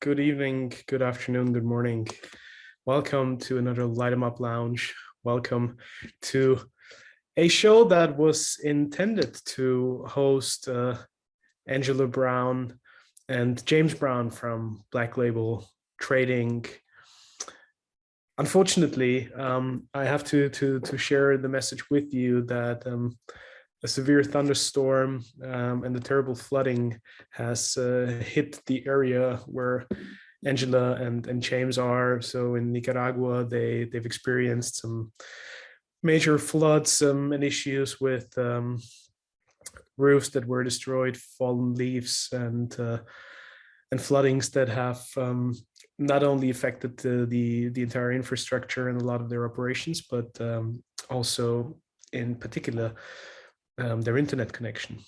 Good evening, good afternoon, good morning. Welcome to another Light 'em Up Lounge. Welcome to a show that was intended to host Angela Brown and James Brown from Black Label Trading. Unfortunately, I have to share the message with you that a severe thunderstorm and the terrible flooding has hit the area where Angela and James are. So in Nicaragua, they've experienced some major floods and issues with roofs that were destroyed, fallen leaves, and floodings that have not only affected the entire infrastructure and a lot of their operations, but also in particular their internet connection.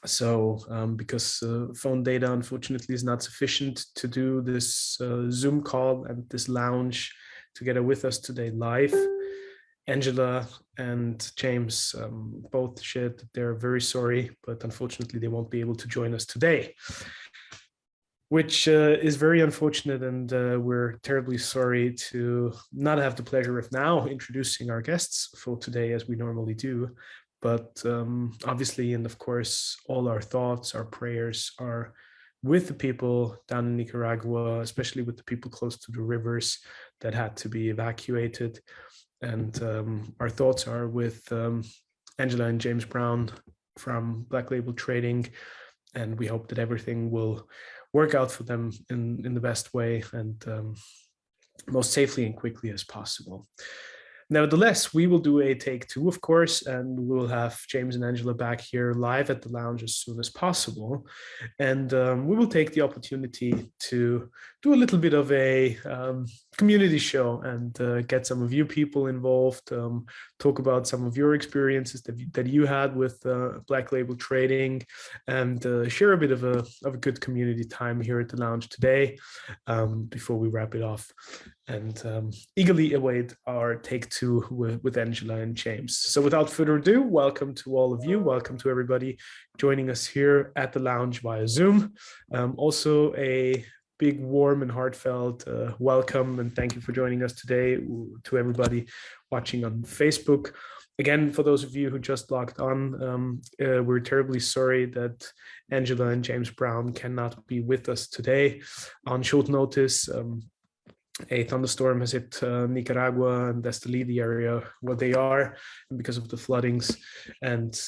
So because phone data unfortunately is not sufficient to do this Zoom call and this lounge together with us today live, Angela and James both shared that they're very sorry, but unfortunately they won't be able to join us today, which is very unfortunate, and we're terribly sorry to not have the pleasure of now introducing our guests for today as we normally do. But obviously, and of course, all our thoughts, our prayers are with the people down in Nicaragua, especially with the people close to the rivers that had to be evacuated. And our thoughts are with Angela and James Brown from Black Label Trading. And we hope that everything will work out for them in the best way and most safely and quickly as possible. Nevertheless, we will do a take two, of course, and we'll have James and Angela back here live at the lounge as soon as possible. And we will take the opportunity to do a little bit of a community show and get some of you people involved, talk about some of your experiences that you had with Black Label Trading, and share a bit of a good community time here at the lounge today before we wrap it off. And eagerly await our take two with Angela and James. So without further ado, welcome to all of you. Welcome to everybody joining us here at the lounge via Zoom. Also a big, warm and heartfelt welcome and thank you for joining us today to everybody watching on Facebook. Again, for those of you who just logged on, we're terribly sorry that Angela and James Brown cannot be with us today on short notice. A thunderstorm has hit Nicaragua and Esteli, the area where they are, and because of the floodings and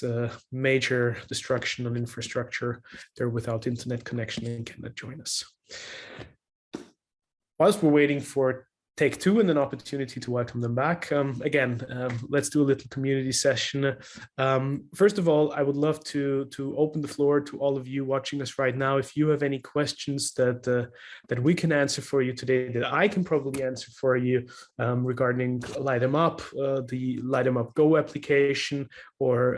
major destruction on infrastructure, they're without internet connection and cannot join us. Whilst we're waiting for take two and an opportunity to welcome them back. Let's do a little community session. First of all, I would love to open the floor to all of you watching us right now. If you have any questions that we can answer for you today, that I can probably answer for you regarding Light 'em Up, the Light 'em Up Go application, or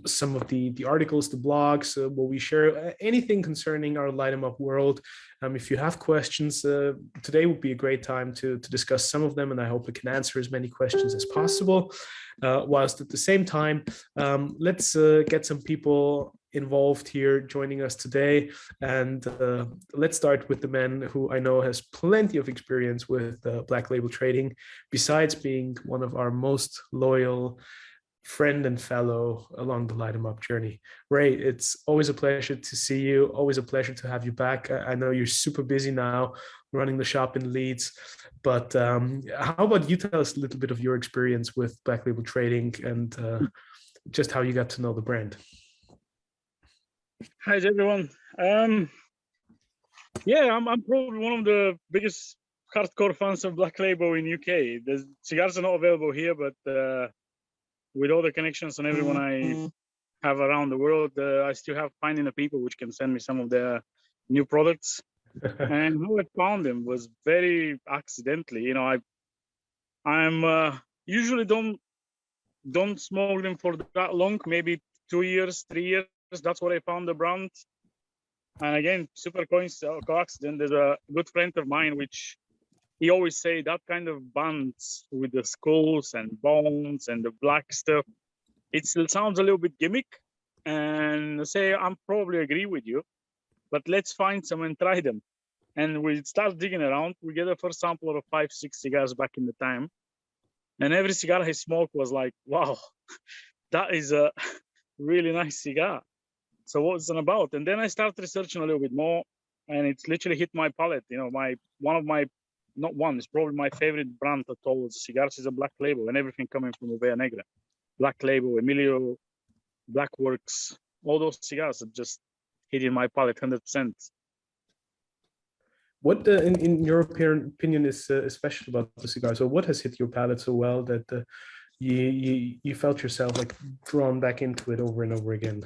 some of the articles, the blogs where we share anything concerning our Light 'em Up world. If you have questions, today would be a great time to discuss some of them, and I hope I can answer as many questions as possible. Whilst at the same time, let's get some people involved here joining us today. And let's start with the man who I know has plenty of experience with Black Label Trading, besides being one of our most loyal friend and fellow along the Light 'em Up journey. Ray, it's always a pleasure to see you, always a pleasure to have you back. I know you're super busy now running the shop in Leeds, but how about you tell us a little bit of your experience with Black Label Trading and just how you got to know the brand. Hi everyone. Yeah, I'm probably one of the biggest hardcore fans of Black Label in UK. The cigars are not available here, but with all the connections and everyone I have around the world, I still have finding the people which can send me some of their new products. And how I found them was very accidentally. You know, I'm usually don't smoke them for that long, maybe 2 years, 3 years. That's what I found the brand. And again, super coincidence. There's a good friend of mine which he always say that kind of bands with the skulls and bones and the black stuff, it still sounds a little bit gimmick. And say, I'm probably agree with you, but let's find some and try them. And we start digging around. We get a first sample of 5-6 cigars back in the time. And every cigar I smoked was like, wow, that is a really nice cigar. So what's it about? And then I started researching a little bit more, and it's literally hit my palate. You know, it's probably my favorite brand at all. Cigars is a Black Label, and everything coming from Ovea Negra. Black Label, Emilio, Blackworks, all those cigars are just hitting my palate 100%. What, in your opinion, is special about the cigar? So, what has hit your palate so well that you felt yourself like drawn back into it over and over again?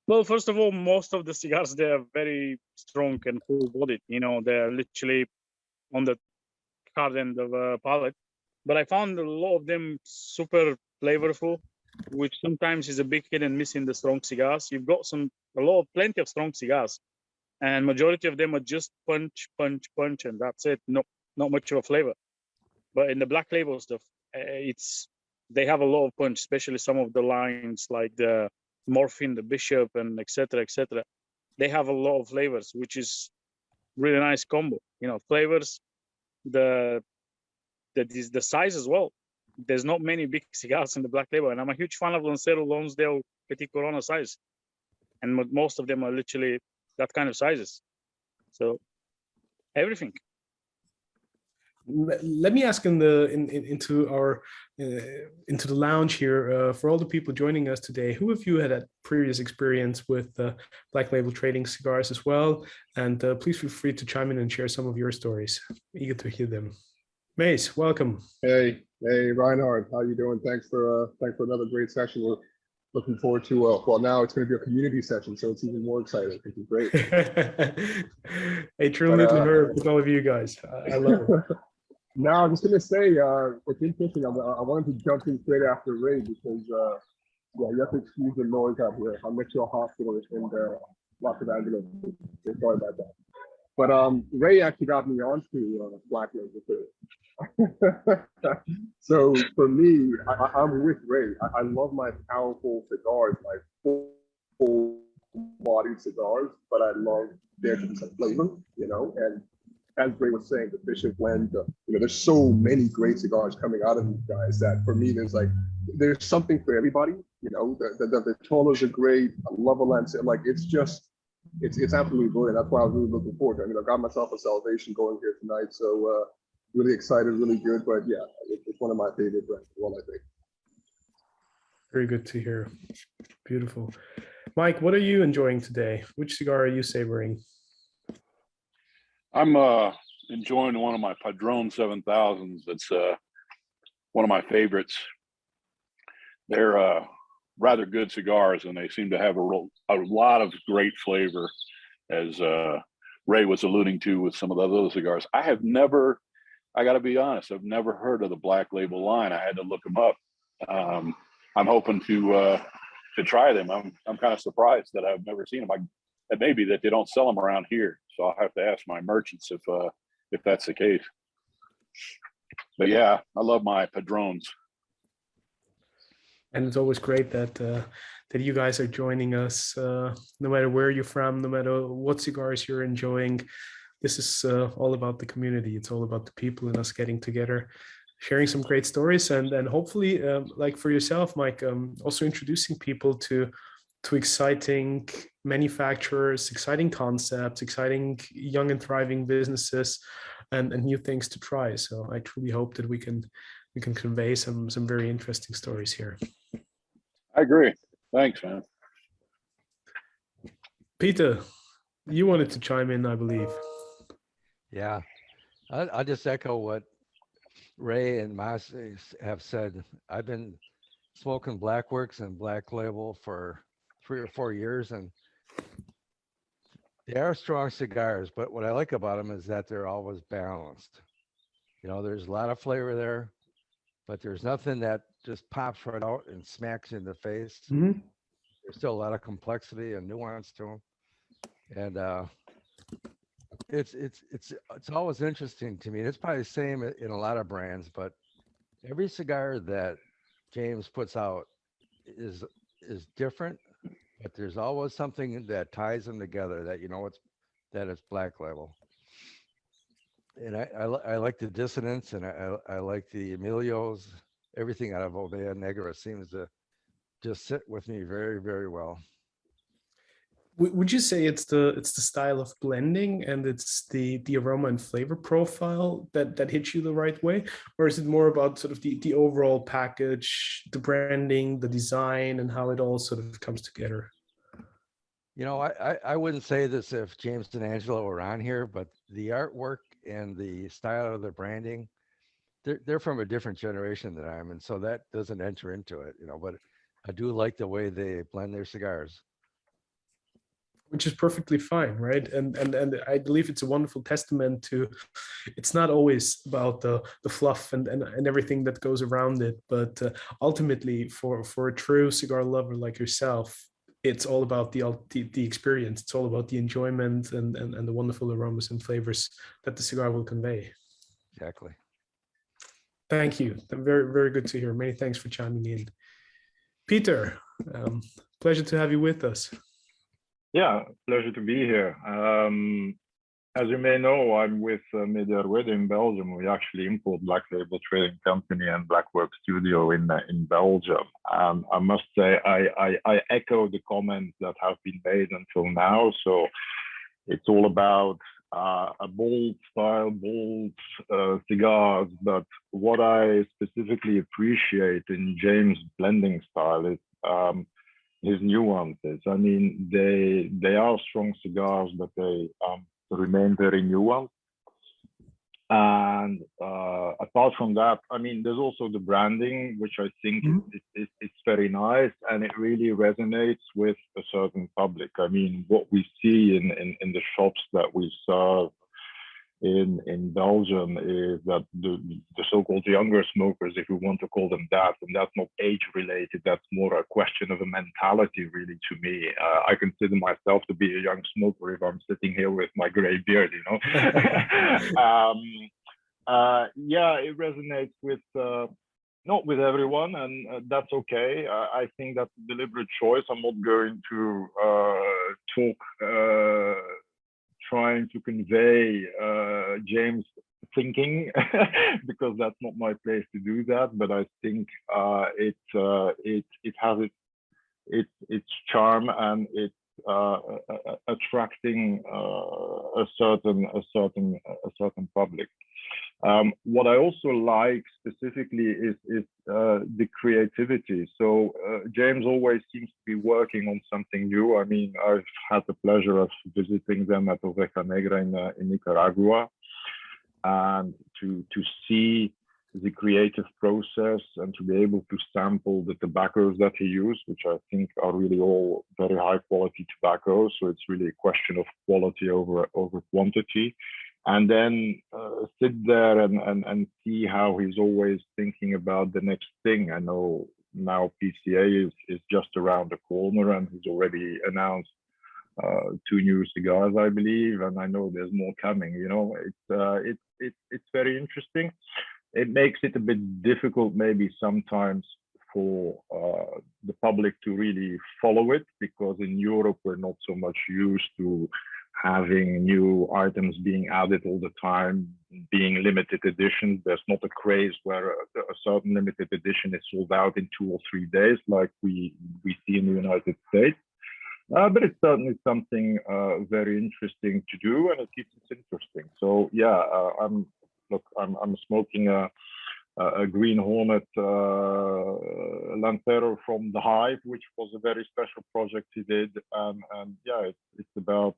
Well, first of all, most of the cigars, they are very strong and full-bodied. You know, they're literally on the hard end of a palate. But I found a lot of them super flavorful, which sometimes is a big hit and miss in the strong cigars. You've got plenty of strong cigars, and majority of them are just punch, punch, punch, and that's it. Not much of a flavor. But in the Black Label stuff, they have a lot of punch, especially some of the lines like the Morphine, the Bishop, and etc., etc. They have a lot of flavors, which is really nice combo. You know, flavors, the size as well. There's not many big cigars in the Black Label, and I'm a huge fan of Lancero, Lonsdale, Petit Corona size, and most of them are literally that kind of sizes. So everything. Let me ask into the lounge here, for all the people joining us today, who of you had a previous experience with Black Label trading cigars as well? And please feel free to chime in and share some of your stories. Eager to hear them. Mace, welcome. Hey, Reinhard, how you doing? Thanks for another great session. We're looking forward to well, now it's going to be a community session, so it's even more exciting. This is great. Hey, truly heard with all of you guys. I love it. Now, I'm just going to say, it's interesting. I wanted to jump in straight after Ray because, yeah, you have to excuse the noise out here. I'm next to a hospital in Los Angeles. Sorry about that. But Ray actually got me onto Black Label too. So for me, I'm with Ray. I love my powerful cigars, my full-bodied cigars, but I love there to be some flavor, you know, and as Ray was saying, the Bishop blend, you know, there's so many great cigars coming out of these guys that for me, there's something for everybody. You know, the Tolos are great. I love a Lancero. Like, it's absolutely brilliant. That's why I was really looking forward to it. I mean, I got myself a Salvation going here tonight. So really excited, really good. But yeah, it's one of my favorite brands. Well, I think. Very good to hear. Beautiful. Mike, what are you enjoying today? Which cigar are you savoring? I'm enjoying one of my Padron 7000s. That's one of my favorites. They're rather good cigars, and they seem to have a lot of great flavor, as Ray was alluding to with some of the other cigars. I got to be honest, I've never heard of the Black Label line. I had to look them up. I'm hoping to try them. I'm kind of surprised that I've never seen them. It may be that they don't sell them around here, so I'll have to ask my merchants if that's the case. But yeah, I love my Padrones. And it's always great that you guys are joining us, no matter where you're from, no matter what cigars you're enjoying. This is all about the community. It's all about the people and us getting together, sharing some great stories, and hopefully, like for yourself, Mike, also introducing people to exciting manufacturers, exciting concepts, exciting young and thriving businesses, and new things to try. So I truly hope that we can convey some very interesting stories here. I agree. Thanks, man. Peter, you wanted to chime in, I believe. Yeah, I'll just echo what Ray and Mas have said. I've been smoking Blackworks and Black Label for 3 or 4 years, and they are strong cigars, but what I like about them is that they're always balanced. You know, there's a lot of flavor there, but there's nothing that just pops right out and smacks you in the face. Mm-hmm. There's still a lot of complexity and nuance to them, and it's always interesting to me. It's probably the same in a lot of brands, but every cigar that James puts out is different, but there's always something that ties them together that it's Black Label. And I like the Dissonance, and I like the Emilios. Everything out of Oveja Negra seems to just sit with me very, very well. Would you say it's the style of blending and it's the aroma and flavor profile that hits you the right way, or is it more about sort of the overall package, the branding, the design, and how it all sort of comes together? You know, I wouldn't say this if James and Angelo were on here, but the artwork and the style of the branding, they're from a different generation than I am, and so that doesn't enter into it, you know. But I do like the way they blend their cigars. Which is perfectly fine, right? And I believe it's a wonderful testament to, it's not always about the fluff and everything that goes around it, but ultimately for a true cigar lover like yourself, it's all about the experience. It's all about the enjoyment and the wonderful aromas and flavors that the cigar will convey. Exactly. Thank you. Very, very good to hear. Many thanks for chiming in. Peter, pleasure to have you with us. Yeah, pleasure to be here. As you may know, I'm with Mediarwede in Belgium. We actually import Black Label Trading Company and Blackwork Studio in Belgium. I must say, I echo the comments that have been made until now. So it's all about a bold style, bold cigars. But what I specifically appreciate in James' blending style is his nuances. I mean, they are strong cigars, but they remain very nuanced. And apart from that, I mean, there's also the branding, which I think is very nice, and it really resonates with a certain public. I mean, what we see in the shops that we serve in Belgium is that the so-called younger smokers, if we want to call them that, and that's not age related, that's more a question of a mentality really to me. I consider myself to be a young smoker if I'm sitting here with my gray beard, you know. Yeah, it resonates with not with everyone, and that's okay. I think that's a deliberate choice. I'm not going to talk trying to convey James' thinking because that's not my place to do that. But I think it has its charm, and it's attracting a certain public. What I also like specifically is the creativity. So James always seems to be working on something new. I mean, I've had the pleasure of visiting them at Oveja Negra in Nicaragua, and to see the creative process and to be able to sample the tobaccos that he used, which I think are really all very high quality tobaccos. So it's really a question of quality over quantity. And then sit there and see how he's always thinking about the next thing. I know now PCA is just around the corner, and he's already announced 2 new cigars, I believe, and I know there's more coming. You know, it's very interesting. It makes it a bit difficult maybe sometimes for the public to really follow it, because in Europe we're not so much used to having new items being added all the time, being limited editions. There's not a craze where a certain limited edition is sold out in 2 or 3 days like we see in the United States. But it's certainly something very interesting to do, and it keeps it interesting. So yeah, I'm smoking a Green Hornet Lancero from the Hive, which was a very special project he did, and yeah, it's about.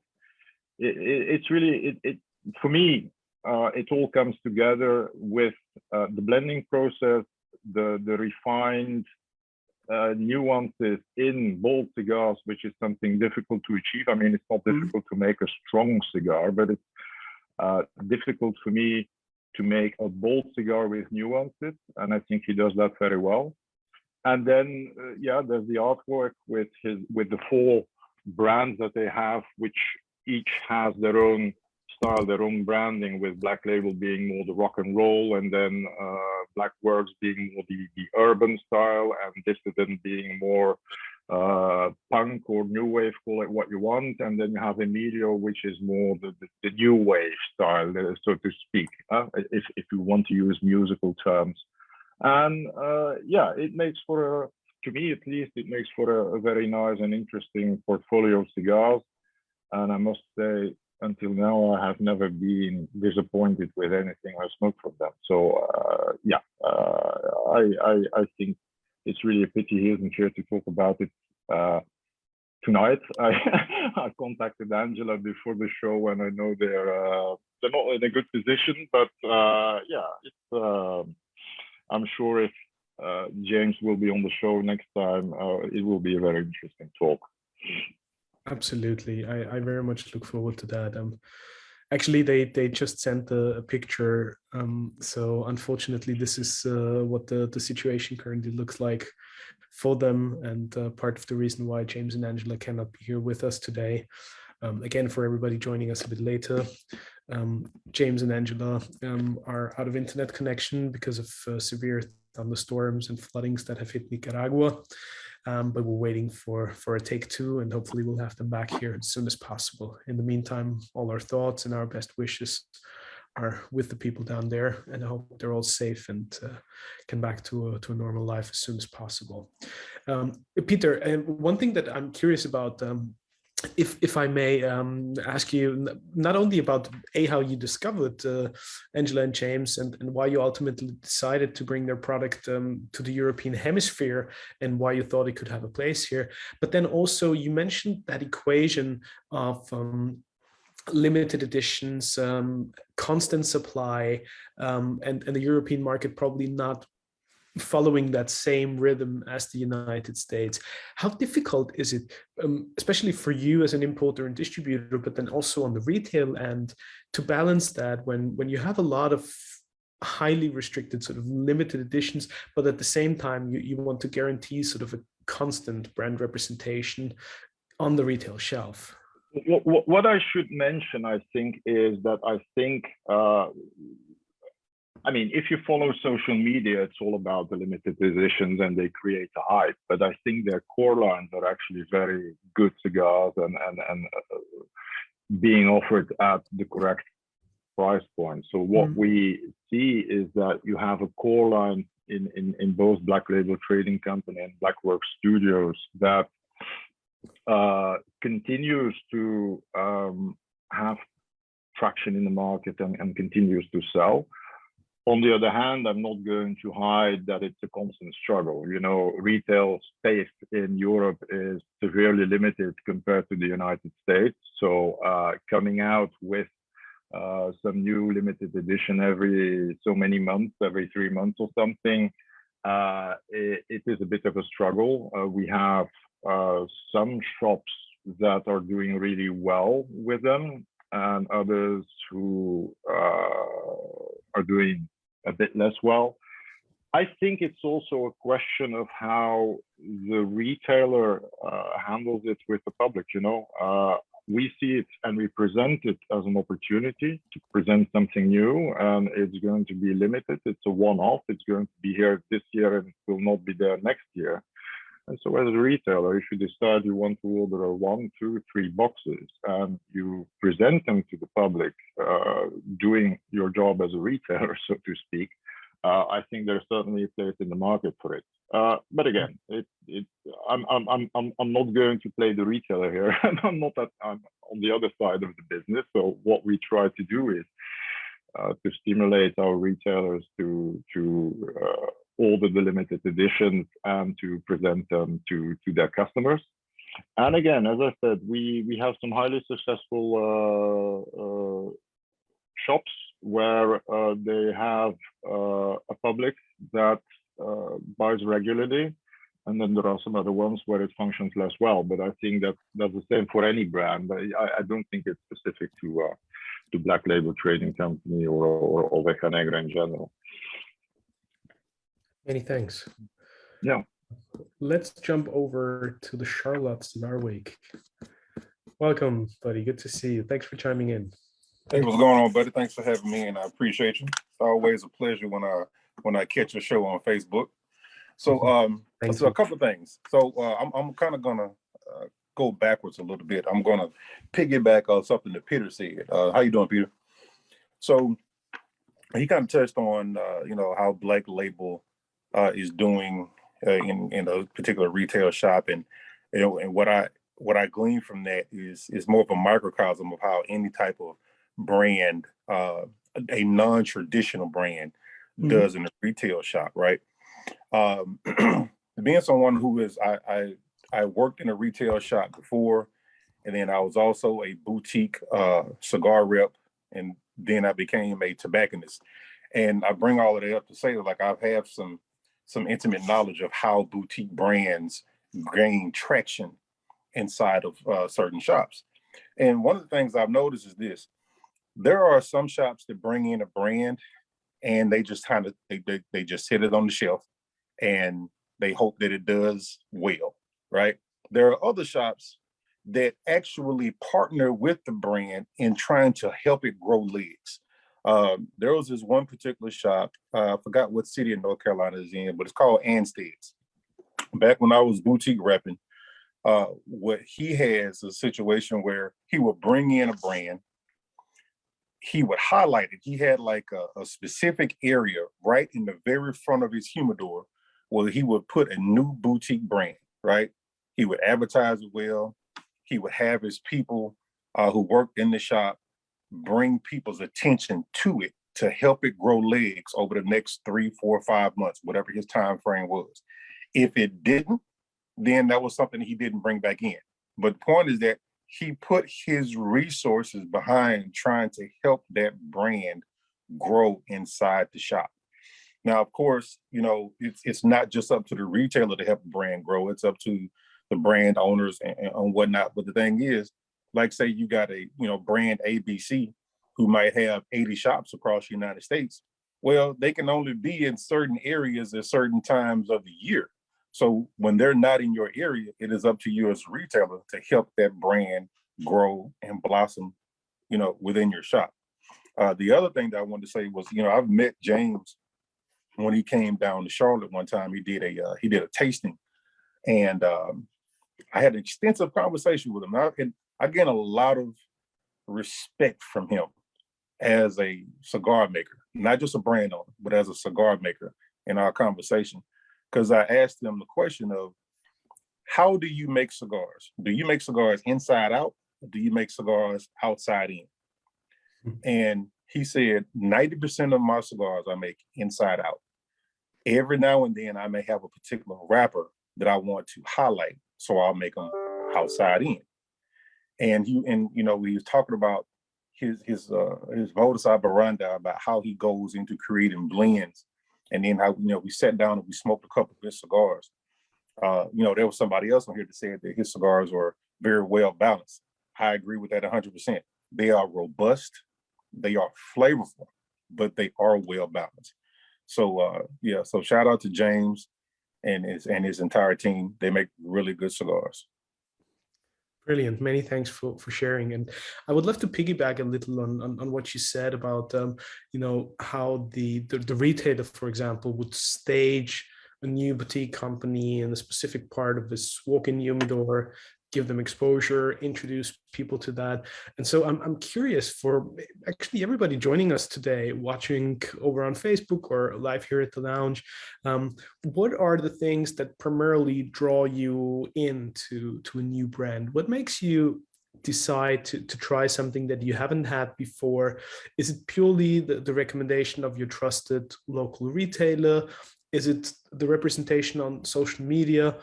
It's really for me. It all comes together with the blending process, the refined nuances in bold cigars, which is something difficult to achieve. I mean, it's not difficult to make a strong cigar, but it's difficult for me to make a bold cigar with nuances, and I think he does that very well. And then yeah, there's the artwork with the 4 brands that they have, which each has their own style, their own branding, with Black Label being more the rock and roll, and then Blackworks being more the urban style, and Dissident being more punk or new wave, call it what you want, and then you have Emilio, which is more the new wave style, so to speak, if you want to use musical terms. And yeah, it makes for to me at least, it makes for a very nice and interesting portfolio of cigars. And I must say, until now, I have never been disappointed with anything I smoked from them. So yeah, I think it's really a pity he isn't here to talk about it tonight. I contacted Angela before the show, and I know they're not in a good position, but yeah, it's I'm sure if James will be on the show next time, it will be a very interesting talk. Absolutely. I very much look forward to that. Actually, they just sent a picture. So unfortunately, this is what the situation currently looks like for them, and part of the reason why James and Angela cannot be here with us today. Again, for everybody joining us a bit later, James and Angela are out of internet connection because of severe thunderstorms and floodings that have hit Nicaragua. But we're waiting for a take two, and hopefully we'll have them back here as soon as possible. In the meantime, all our thoughts and our best wishes are with the people down there, and I hope they're all safe and can back to a normal life as soon as possible. Peter, one thing that I'm curious about, if I may ask you, not only about how you discovered Angela and James, and why you ultimately decided to bring their product to the European hemisphere, and why you thought it could have a place here, but then also you mentioned that equation of limited editions, constant supply, and the European market probably not following that same rhythm as the United States. How difficult is it, especially for you as an importer and distributor, but then also on the retail end, to balance that when you have a lot of highly restricted sort of limited editions, but at the same time you want to guarantee sort of a constant brand representation on the retail shelf? What I should mention, I think, is that I mean, if you follow social media, it's all about the limited editions and they create a hype. But I think their core lines are actually very good cigars and being offered at the correct price point. So what we see is that you have a core line in both Black Label Trading Company and Blackworks Studios that continues to have traction in the market and continues to sell. On the other hand, I'm not going to hide that it's a constant struggle. You know, retail space in Europe is severely limited compared to the United States. So coming out with some new limited edition every so many months, every 3 months or something, it is a bit of a struggle. We have some shops that are doing really well with them, and others who are doing a bit less well. I think it's also a question of how the retailer handles it with the public. You know, we see it and we present it as an opportunity to present something new, and it's going to be limited. It's a one-off. It's going to be here this year and it will not be there next year. And so as a retailer, if you decide you want to order 1, 2, 3 boxes and you present them to the public, doing your job as a retailer, so to speak, I think there's certainly a place in the market for it. But again, I'm not going to play the retailer here. I'm on the other side of the business. So what we try to do is to stimulate our retailers to order the limited editions and to present them to their customers. And again, as I said, we have some highly successful shops where they have a public that buys regularly, and then there are some other ones where it functions less well. But I think that's the same for any brand. I don't think it's specific to Black Label Trading Company or Oveja Negra in general. Many thanks. Yeah. Let's jump over to the Charlottes Narvik. Welcome, buddy. Good to see you. Thanks for chiming in. Hey, what's going on, buddy? Thanks for having me, and I appreciate you. It's always a pleasure when I catch a show on Facebook. So, Thank so a you. couple of things. So, I'm kind of gonna go backwards a little bit. I'm gonna piggyback on something that Peter said. How you doing, Peter? So he kind of touched on, how Black Label is doing in a particular retail shop, and and what I glean from that is more of a microcosm of how any type of brand, a non-traditional brand, does in a retail shop, right? Being someone who is, I worked in a retail shop before, and then I was also a boutique cigar rep, and then I became a tobacconist. And I bring all of that up to say, like, I've had some intimate knowledge of how boutique brands gain traction inside of certain shops. And one of the things I've noticed is this: there are some shops that bring in a brand and they just kind of they just sit it on the shelf and they hope that it does well, right? There are other shops that actually partner with the brand in trying to help it grow legs. There was this one particular shop, I forgot what city in North Carolina is in, but it's called Anstead's. Back when I was boutique repping, what he has a situation where he would bring in a brand, he would highlight it. He had like a specific area right in the very front of his humidor where he would put a new boutique brand, right? He would advertise it well. He would have his people who worked in the shop bring people's attention to it to help it grow legs over the next 3, 4, 5 months, whatever his time frame was. If it didn't, then that was something he didn't bring back in. But the point is that he put his resources behind trying to help that brand grow inside the shop. Now, of course, it's not just up to the retailer to help the brand grow. It's up to the brand owners and whatnot. But the thing is, like, say you got a brand ABC who might have 80 shops across the United States. Well, they can only be in certain areas at certain times of the year. So when they're not in your area, it is up to you as a retailer to help that brand grow and blossom, within your shop. The other thing that I wanted to say was, I've met James when he came down to Charlotte one time. He did a tasting, and I had an extensive conversation with him. And I gained a lot of respect from him as a cigar maker, not just a brand owner, but as a cigar maker in our conversation. Because I asked him the question of, how do you make cigars? Do you make cigars inside out? Or do you make cigars outside in? And he said, 90% of my cigars I make inside out. Every now and then I may have a particular wrapper that I want to highlight, so I'll make them outside in. And he was talking about his modus operandi, about how he goes into creating blends, and then how we sat down and we smoked a couple of his cigars. There was somebody else on here that said that his cigars were very well balanced. I agree with that 100%. They are robust, they are flavorful, but they are well balanced. So so shout out to James and his entire team. They make really good cigars. Brilliant. Many thanks for sharing. And I would love to piggyback a little on what you said about, how the retailer, for example, would stage a new boutique company in a specific part of this walk-in humidor, give them exposure, introduce people to that. And so I'm curious, for actually everybody joining us today, watching over on Facebook or live here at the lounge, what are the things that primarily draw you into a new brand? What makes you decide to try something that you haven't had before? Is it purely the recommendation of your trusted local retailer? Is it the representation on social media?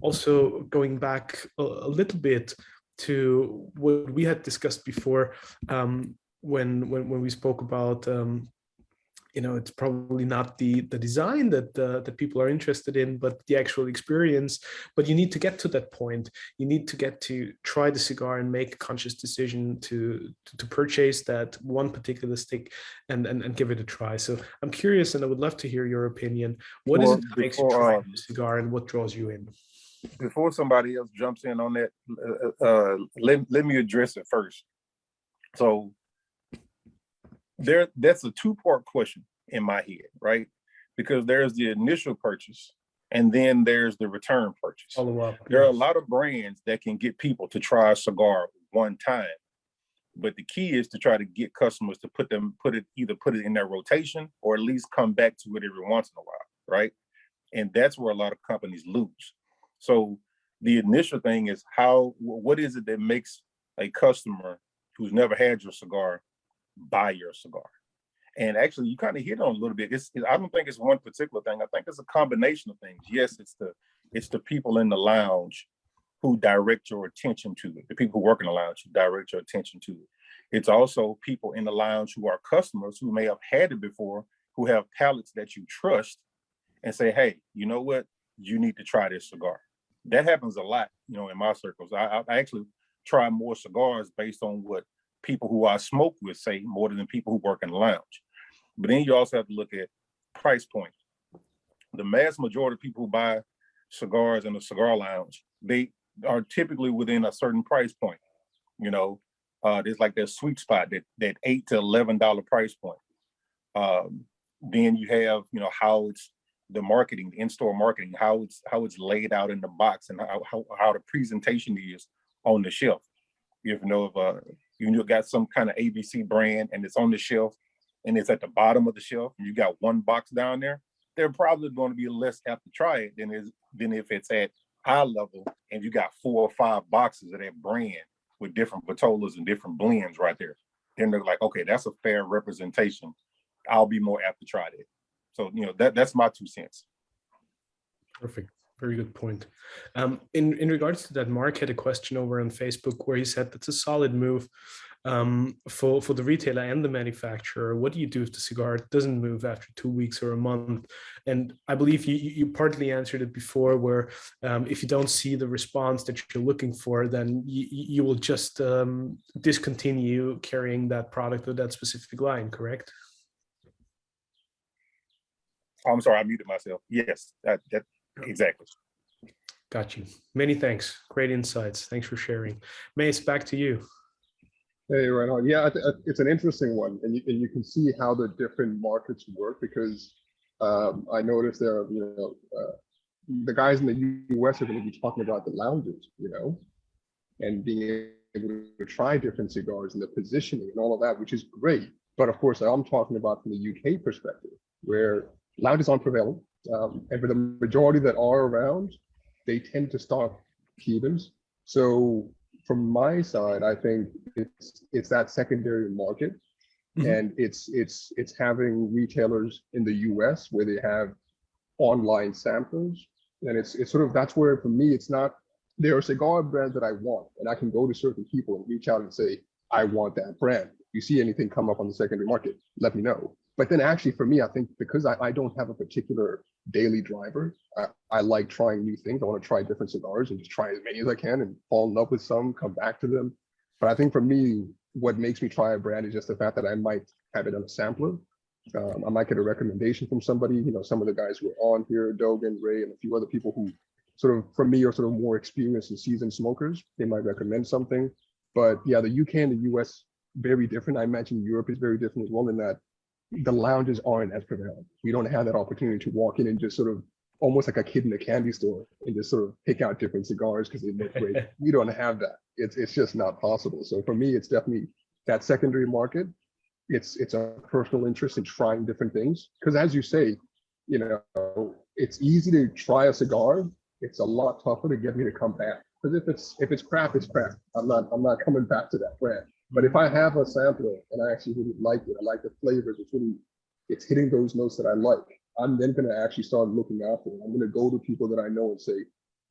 Also, going back a little bit to what we had discussed before, when we spoke about, it's probably not the design that people are interested in, but the actual experience. But you need to get to that point. You need to get to try the cigar and make a conscious decision to purchase that one particular stick and give it a try. So I'm curious, and I would love to hear your opinion. What is it that makes you try the cigar, and what draws you in? Before somebody else jumps in on that, let me address it first. So that's a two-part question in my head, right? Because there's the initial purchase, And then there's the return purchase. Follow up. There are a lot of brands that can get people to try a cigar one time, but the key is to try to get customers to put it in their rotation or at least come back to it every once in a while, right? And that's where a lot of companies lose. So the initial thing is what is it that makes a customer who's never had your cigar buy your cigar? And actually, you kind of hit on a little bit. I don't think it's one particular thing. I think it's a combination of things. Yes, it's the people in the lounge who direct your attention to it. The people who work in the lounge who direct your attention to it. It's also people in the lounge who are customers who may have had it before, who have palates that you trust, and say, "Hey, you know what? You need to try this cigar." That happens a lot, in my circles. I actually try more cigars based on what people who I smoke with say more than people who work in the lounge. But then you also have to look at price point. The mass majority of people who buy cigars in the cigar lounge, they are typically within a certain price point. There's like that sweet spot, that $8 to $11 price point. Then you have, how it's the marketing, the in-store marketing, how it's laid out in the box, and how the presentation is on the shelf. If you got some kind of ABC brand and it's on the shelf and it's at the bottom of the shelf and you got one box down there, they're probably going to be less apt to try it than if it's at eye level and you got 4 or 5 boxes of that brand with different Vitolas and different blends right there. Then they're like, okay, that's a fair representation. I'll be more apt to try that. So, that's my 2 cents. Perfect. Very good point. In regards to that, Mark had a question over on Facebook where he said that's a solid move for the retailer and the manufacturer. What do you do if the cigar doesn't move after 2 weeks or a month? And I believe you partly answered it before, where if you don't see the response that you're looking for, then you will just discontinue carrying that product or that specific line, correct? Oh, I'm sorry, I muted myself. Yes, that exactly. Got you. Many thanks. Great insights. Thanks for sharing. Mace, back to you. Hey, right on. Yeah, it's an interesting one, and you can see how the different markets work, because I noticed there are, the guys in the US are going to be talking about the lounges, and being able to try different cigars and the positioning and all of that, which is great. But of course, I'm talking about from the UK perspective, where lounges aren't prevalent, and for the majority that are around, they tend to stock Cubans. So from my side, I think it's that secondary market, and it's having retailers in the US where they have online samplers, and it's sort of, that's where for me it's not, there are cigar brands that I want, and I can go to certain people and reach out and say, I want that brand. If you see anything come up on the secondary market, let me know. But then actually for me, I think because I don't have a particular daily driver, I like trying new things. I want to try different cigars and just try as many as I can and fall in love with some, come back to them. But I think for me, what makes me try a brand is just the fact that I might have it on a sampler. I might get a recommendation from somebody, some of the guys who are on here, Dogan, Ray, and a few other people who sort of, for me, are sort of more experienced and seasoned smokers. They might recommend something. But yeah, the UK and the US, very different. I imagine Europe is very different as well, in that the lounges aren't as prevalent. We don't have that opportunity to walk in and just sort of almost like a kid in a candy store and just sort of pick out different cigars because they look great. We don't have that. It's just not possible. So for me, it's definitely that secondary market. It's a personal interest in trying different things. Because as you say, it's easy to try a cigar. It's a lot tougher to get me to come back. Because if it's crap, it's crap. I'm not coming back to that brand. But if I have a sampler and I actually really like it, I like the flavors, it's hitting those notes that I like, I'm then going to actually start looking after it. I'm going to go to people that I know and say,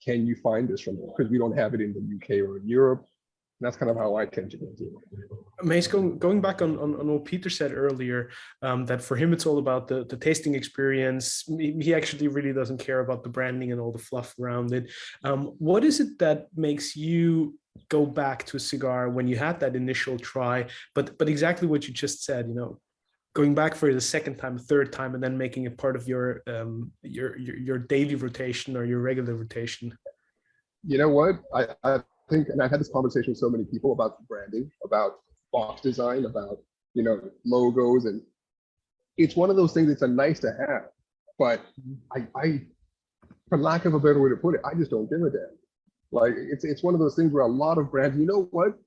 can you find this from there? Because we don't have it in the UK or in Europe. And that's kind of how I tend to go through it. Mace, going back on what Peter said earlier, that for him it's all about the tasting experience. He actually really doesn't care about the branding and all the fluff around it. What is it that makes you go back to a cigar when you had that initial try, but exactly what you just said, going back for the second time, third time, and then making it part of your daily rotation or your regular rotation? You know what? I think, and I've had this conversation with so many people about branding, about box design, about logos, and it's one of those things that's a nice to have, but for lack of a better way to put it, I just don't give a damn. Like it's one of those things where a lot of brands, you know what?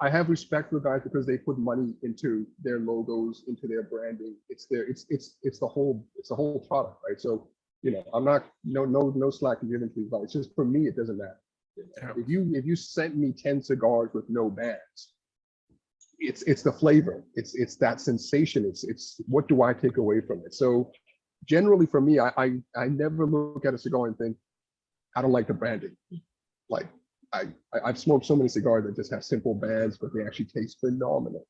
I have respect for guys because they put money into their logos, into their branding. It's the whole product, right? So, you know, I'm not no slack in giving to these guys. Just for me, it doesn't matter. If you sent me 10 cigars with no bands, it's the flavor, it's that sensation, it's what do I take away from it? So generally for me, I never look at a cigar and think I don't like the branding. Like I've smoked so many cigars that just have simple bands, but they actually taste phenomenal.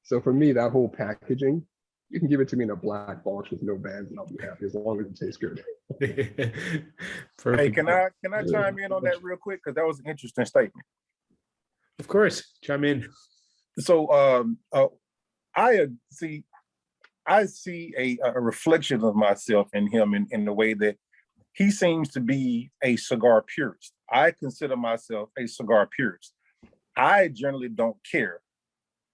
So for me, that whole packaging, you can give it to me in a black box with no bands and I'll be happy as long as it tastes good. Hey, can I chime in on that real quick? Because that was an interesting statement. Of course, chime in. So I see a reflection of myself in him in the way that he seems to be a cigar purist. I consider myself a cigar purist. I generally don't care,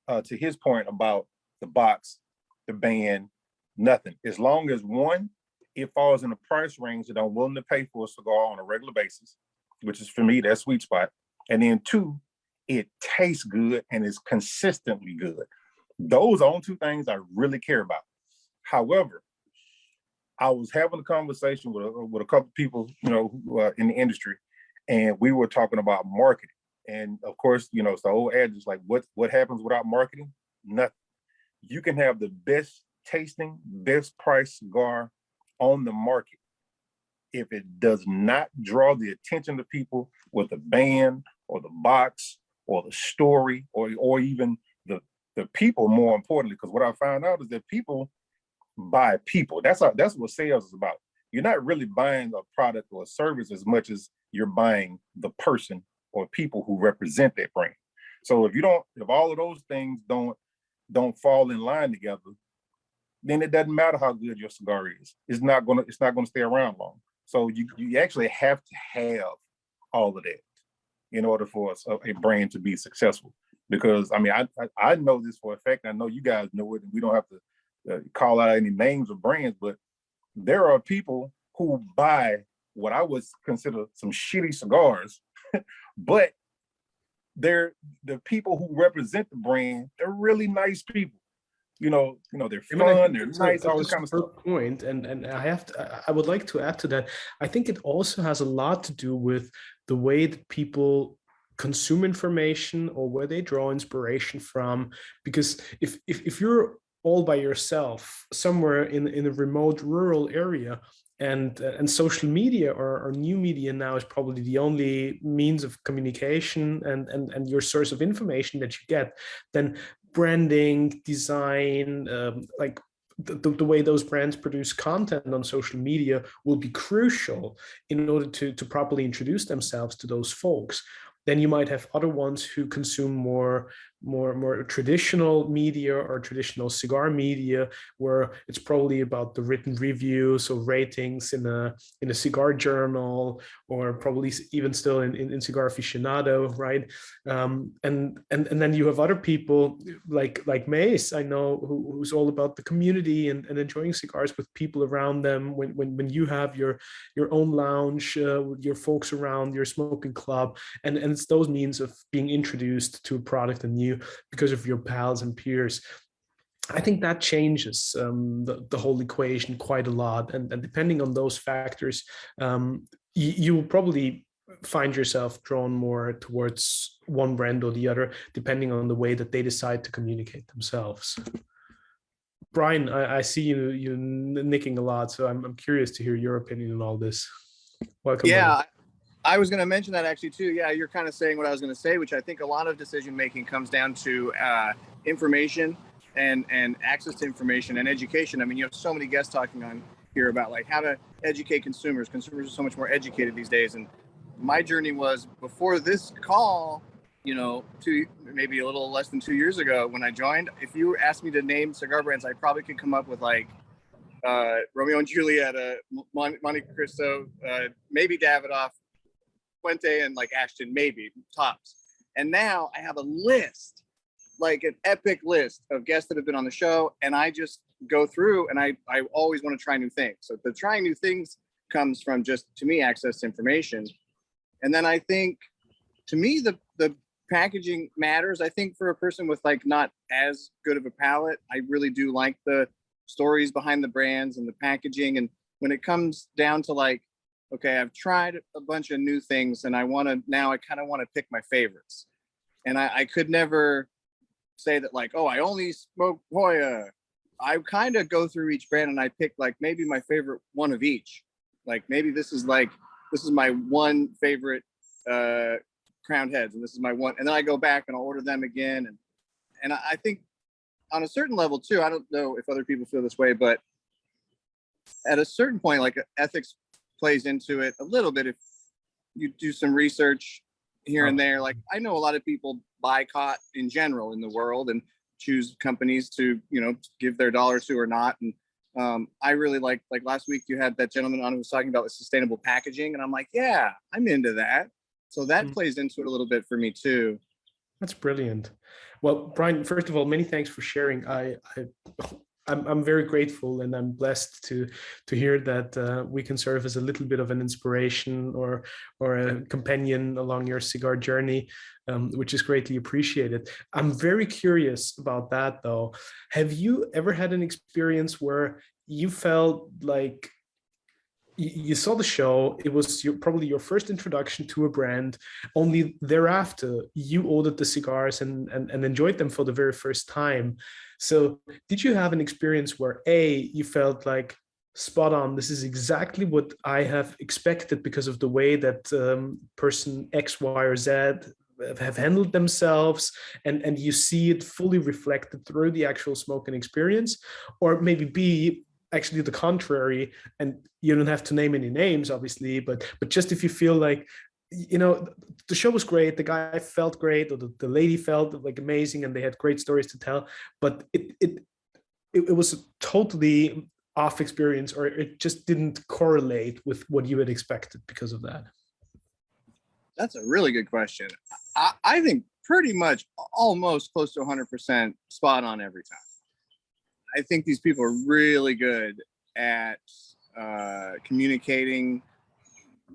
to his point about the box, the band, nothing. As long as one, it falls in a price range that I'm willing to pay for a cigar on a regular basis, which is for me, that sweet spot. And then two, it tastes good and is consistently good. Those are the only two things I really care about. However, I was having a conversation with a couple people, you know, who are in the industry, and we were talking about marketing. And of course, you know, it's the old adage, like what happens without marketing? Nothing. You can have the best tasting, best price cigar on the market. If it does not draw the attention of people with the band or the box or the story or even the people, more importantly, because what I found out is that people buy people. That's what sales is about. You're not really buying a product or a service as much as you're buying the person or people who represent that brand. So if all of those things don't fall in line together, then it doesn't matter how good your cigar is. It's not gonna stay around long. So you actually have to have all of that in order for a brand to be successful. Because I mean, I know this for a fact. I know you guys know it, and we don't have to call out any names of brands, but there are people who buy what I would consider some shitty cigars, but they're the people who represent the brand. They're really nice people. You know, they're fun, they're nice, all this kind of stuff. Point, and I would like to add to that. I think it also has a lot to do with the way that people consume information or where they draw inspiration from. Because if you're all by yourself somewhere in a remote rural area, and social media or new media now is probably the only means of communication and your source of information that you get, then branding, design, like the way those brands produce content on social media will be crucial in order to properly introduce themselves to those folks. Then you might have other ones who consume more traditional media or traditional cigar media, where it's probably about the written reviews or ratings in a cigar journal, or probably even still in Cigar Aficionado, right? And then you have other people like Mace, I know, who's all about the community and enjoying cigars with people around them. When you have your own lounge with your folks around, your smoking club, and it's those means of being introduced to a product anew because of your pals and peers. I think that changes the whole equation quite a lot, and depending on those factors, you will probably find yourself drawn more towards one brand or the other, depending on the way that they decide to communicate themselves. Brian, I see you nicking a lot, so I'm curious to hear your opinion on all this. Welcome. Yeah. Buddy. I was going to mention that actually too. Yeah, you're kind of saying what I was going to say, which I think a lot of decision making comes down to information and access to information and education. I mean, you have so many guests talking on here about like how to educate consumers. Consumers are so much more educated these days. And my journey was before this call, you know, maybe a little less than 2 years ago when I joined. If you asked me to name cigar brands, I probably could come up with like Romeo and Juliet, Monte Cristo, maybe Davidoff, Fuente, and like Ashton, maybe tops. And now I have a list, like an epic list of guests that have been on the show, and I just go through and I always want to try new things. So the trying new things comes from just, to me, access to information. And then I think, to me, the packaging matters. I think for a person with like not as good of a palate, I really do like the stories behind the brands and the packaging. And when it comes down to like, okay, I've tried a bunch of new things and I kind of want to pick my favorites. And I could never say that like, oh, I only smoke Hoya. I kind of go through each brand and I pick like maybe my favorite one of each. Like maybe this is my one favorite crowned heads, and this is my one, and then I go back and I'll order them again. And I think on a certain level too, I don't know if other people feel this way, but at a certain point, like ethics plays into it a little bit. If you do some research here and there, like I know a lot of people boycott in general in the world and choose companies to, you know, give their dollar to or not. And I really like last week you had that gentleman on who was talking about the sustainable packaging, and I'm like, yeah, I'm into that. So that plays into it a little bit for me too. That's brilliant. Well, Brian, first of all, many thanks for sharing. I'm very grateful, and I'm blessed to hear that we can serve as a little bit of an inspiration or a companion along your cigar journey, which is greatly appreciated. I'm very curious about that, though. Have you ever had an experience where you felt like you saw the show, it was probably your first introduction to a brand, only thereafter you ordered the cigars and enjoyed them for the very first time? So did you have an experience where you felt like, spot on, this is exactly what I have expected because of the way that person X, Y, or Z have handled themselves, and you see it fully reflected through the actual smoking experience? Or maybe B, actually the contrary, and you don't have to name any names, obviously, but just if you feel like, you know, the show was great, the guy felt great, or the lady felt like amazing, and they had great stories to tell, but it was a totally off experience, or it just didn't correlate with what you had expected because of that? That's a really good question. I think pretty much almost close to 100% spot on every time. I think these people are really good at communicating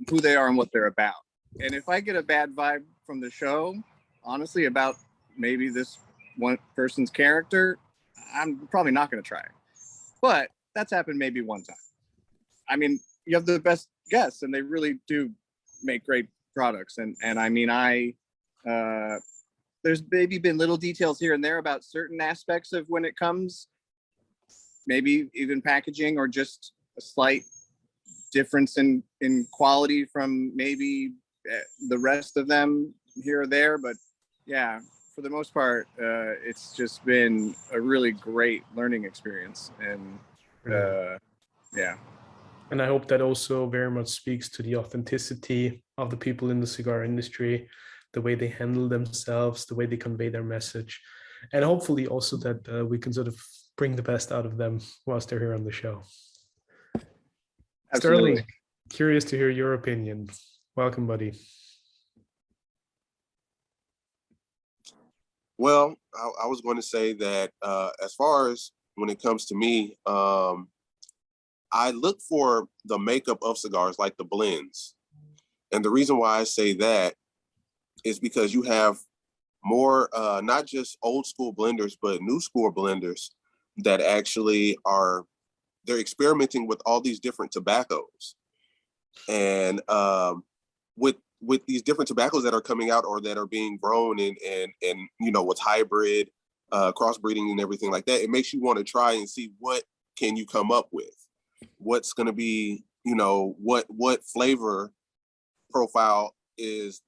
who they are and what they're about. And if I get a bad vibe from the show, honestly, about maybe this one person's character, I'm probably not going to try it. But that's happened maybe one time. I mean, you have the best guests, and they really do make great products. And I mean, there's maybe been little details here and there about certain aspects of when it comes, maybe even packaging, or just a slight difference in quality from maybe the rest of them here or there. But yeah, for the most part, it's just been a really great learning experience. And yeah. And I hope that also very much speaks to the authenticity of the people in the cigar industry, the way they handle themselves, the way they convey their message, and hopefully also that we can sort of bring the best out of them whilst they're here on the show. Absolutely. Sterling, curious to hear your opinion. Welcome, buddy. Well, I was going to say that as far as when it comes to me, I look for the makeup of cigars, like the blends. And the reason why I say that is because you have more, not just old school blenders, but new school blenders that actually they're experimenting with all these different tobaccos. And with these different tobaccos that are coming out or that are being grown and you know, with hybrid crossbreeding and everything like that, it makes you want to try and see what can you come up with. What's going to be, you know, what flavor profile is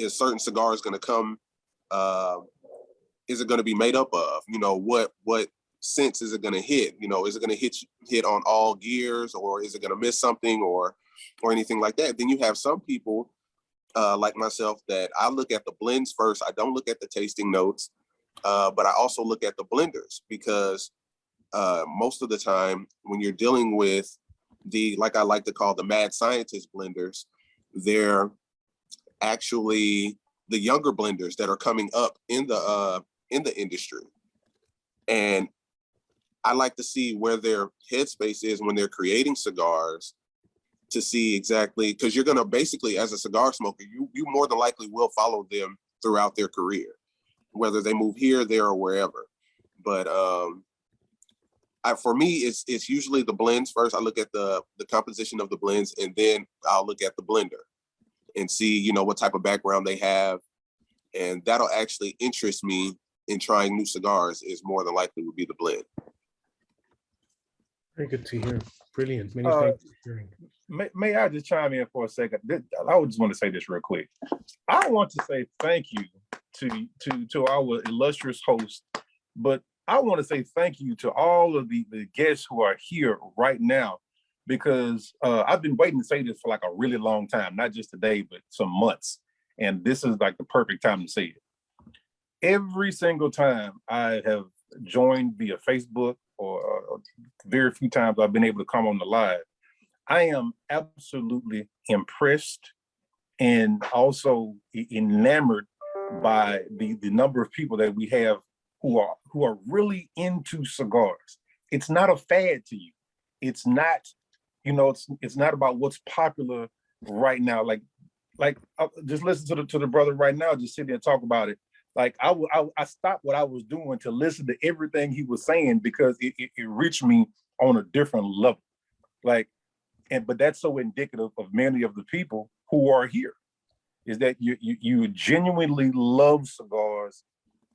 certain cigars going to come, is it going to be made up of? You know, what sense is it going to hit? You know, is it going to hit on all gears, or is it going to miss something, or anything like that? Then you have some people like myself that I look at the blends first. I don't look at the tasting notes, but I also look at the blenders, because most of the time when you're dealing with like I like to call the mad scientist blenders, they're actually the younger blenders that are coming up in the industry. And I like to see where their headspace is when they're creating cigars, to see exactly, because you're going to basically, as a cigar smoker, you more than likely will follow them throughout their career, whether they move here, there, or wherever. But for me, it's usually the blends first. I look at the composition of the blends, and then I'll look at the blender and see, you know, what type of background they have. And that'll actually interest me in trying new cigars, is more than likely would be the blend. Very good to hear. Brilliant. Many thanks for sharing. May I just chime in for a second? I would just want to say this real quick. I want to say thank you to our illustrious host, but I want to say thank you to all of the guests who are here right now, because I've been waiting to say this for like a really long time, not just today, but some months. And this is like the perfect time to say it. Every single time I have joined via Facebook, or very few times I've been able to come on the live, I am absolutely impressed and also enamored by the number of people that we have who are really into cigars. It's not a fad to you. It's not, you know, it's not about what's popular right now. Like just listen to the brother right now, just sit there and talk about it. Like I stopped what I was doing to listen to everything he was saying, because it reached me on a different level. But that's so indicative of many of the people who are here, is that you genuinely love cigars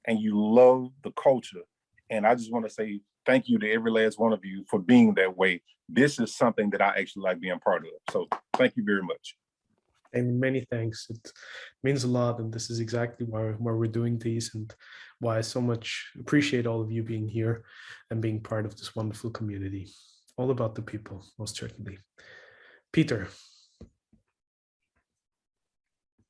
and you love the culture. And I just want to say thank you to every last one of you for being that way. This is something that I actually like being part of. So thank you very much. And many thanks. It means a lot, and this is exactly why we're doing these, and why I so much appreciate all of you being here and being part of this wonderful community. All about the people, most certainly. Peter.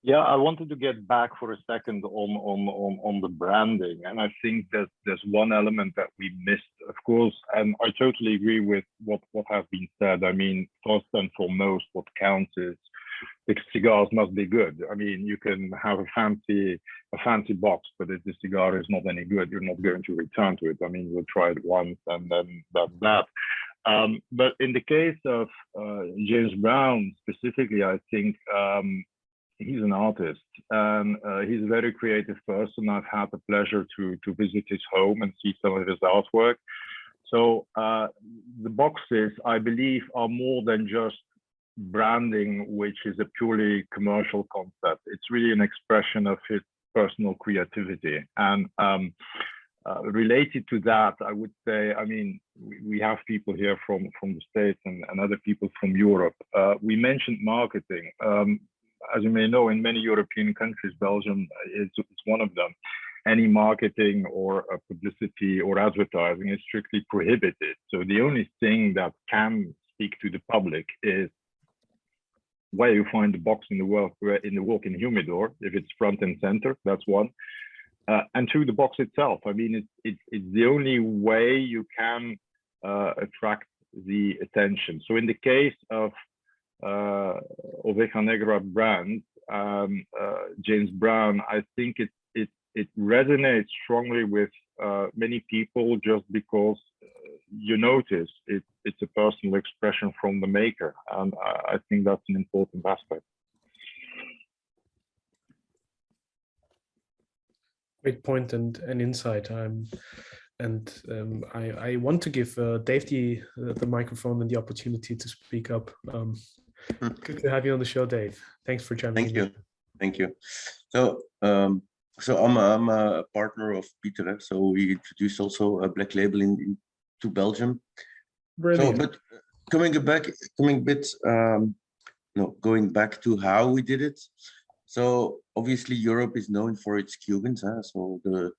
Yeah, I wanted to get back for a second on the branding, and I think that there's one element that we missed, of course, and I totally agree with what has been said. I mean, first and foremost, what counts is the cigars must be good. I mean, you can have a fancy box, but if the cigar is not any good, you're not going to return to it. I mean, you'll try it once and then that's that. But in the case of James Brown specifically, I think he's an artist, and he's a very creative person. I've had the pleasure to visit his home and see some of his artwork. So the boxes, I believe, are more than just branding, which is a purely commercial concept. It's really an expression of his personal creativity. And related to that, I would say, I mean, we have people here from the States and other people from Europe. We mentioned marketing. As you may know, in many European countries, Belgium is one of them. Any marketing or publicity or advertising is strictly prohibited. So the only thing that can speak to the public is where you find the box in the walk-in humidor, if it's front and center, that's one. And two, the box itself. I mean, it's the only way you can attract the attention. So in the case of Oveja Negra brand, James Brown, I think it resonates strongly with many people, just because you notice it's a personal expression from the maker, and I think that's an important aspect. Great point and insight. I want to give Dave the microphone and the opportunity to speak up. Good to have you on the show, Dave. Thanks for joining. Thank you. So I'm a partner of Peter. So we introduced also a black label to Belgium. Brilliant. So, but going back to how we did it. So obviously Europe is known for its Cubans. So the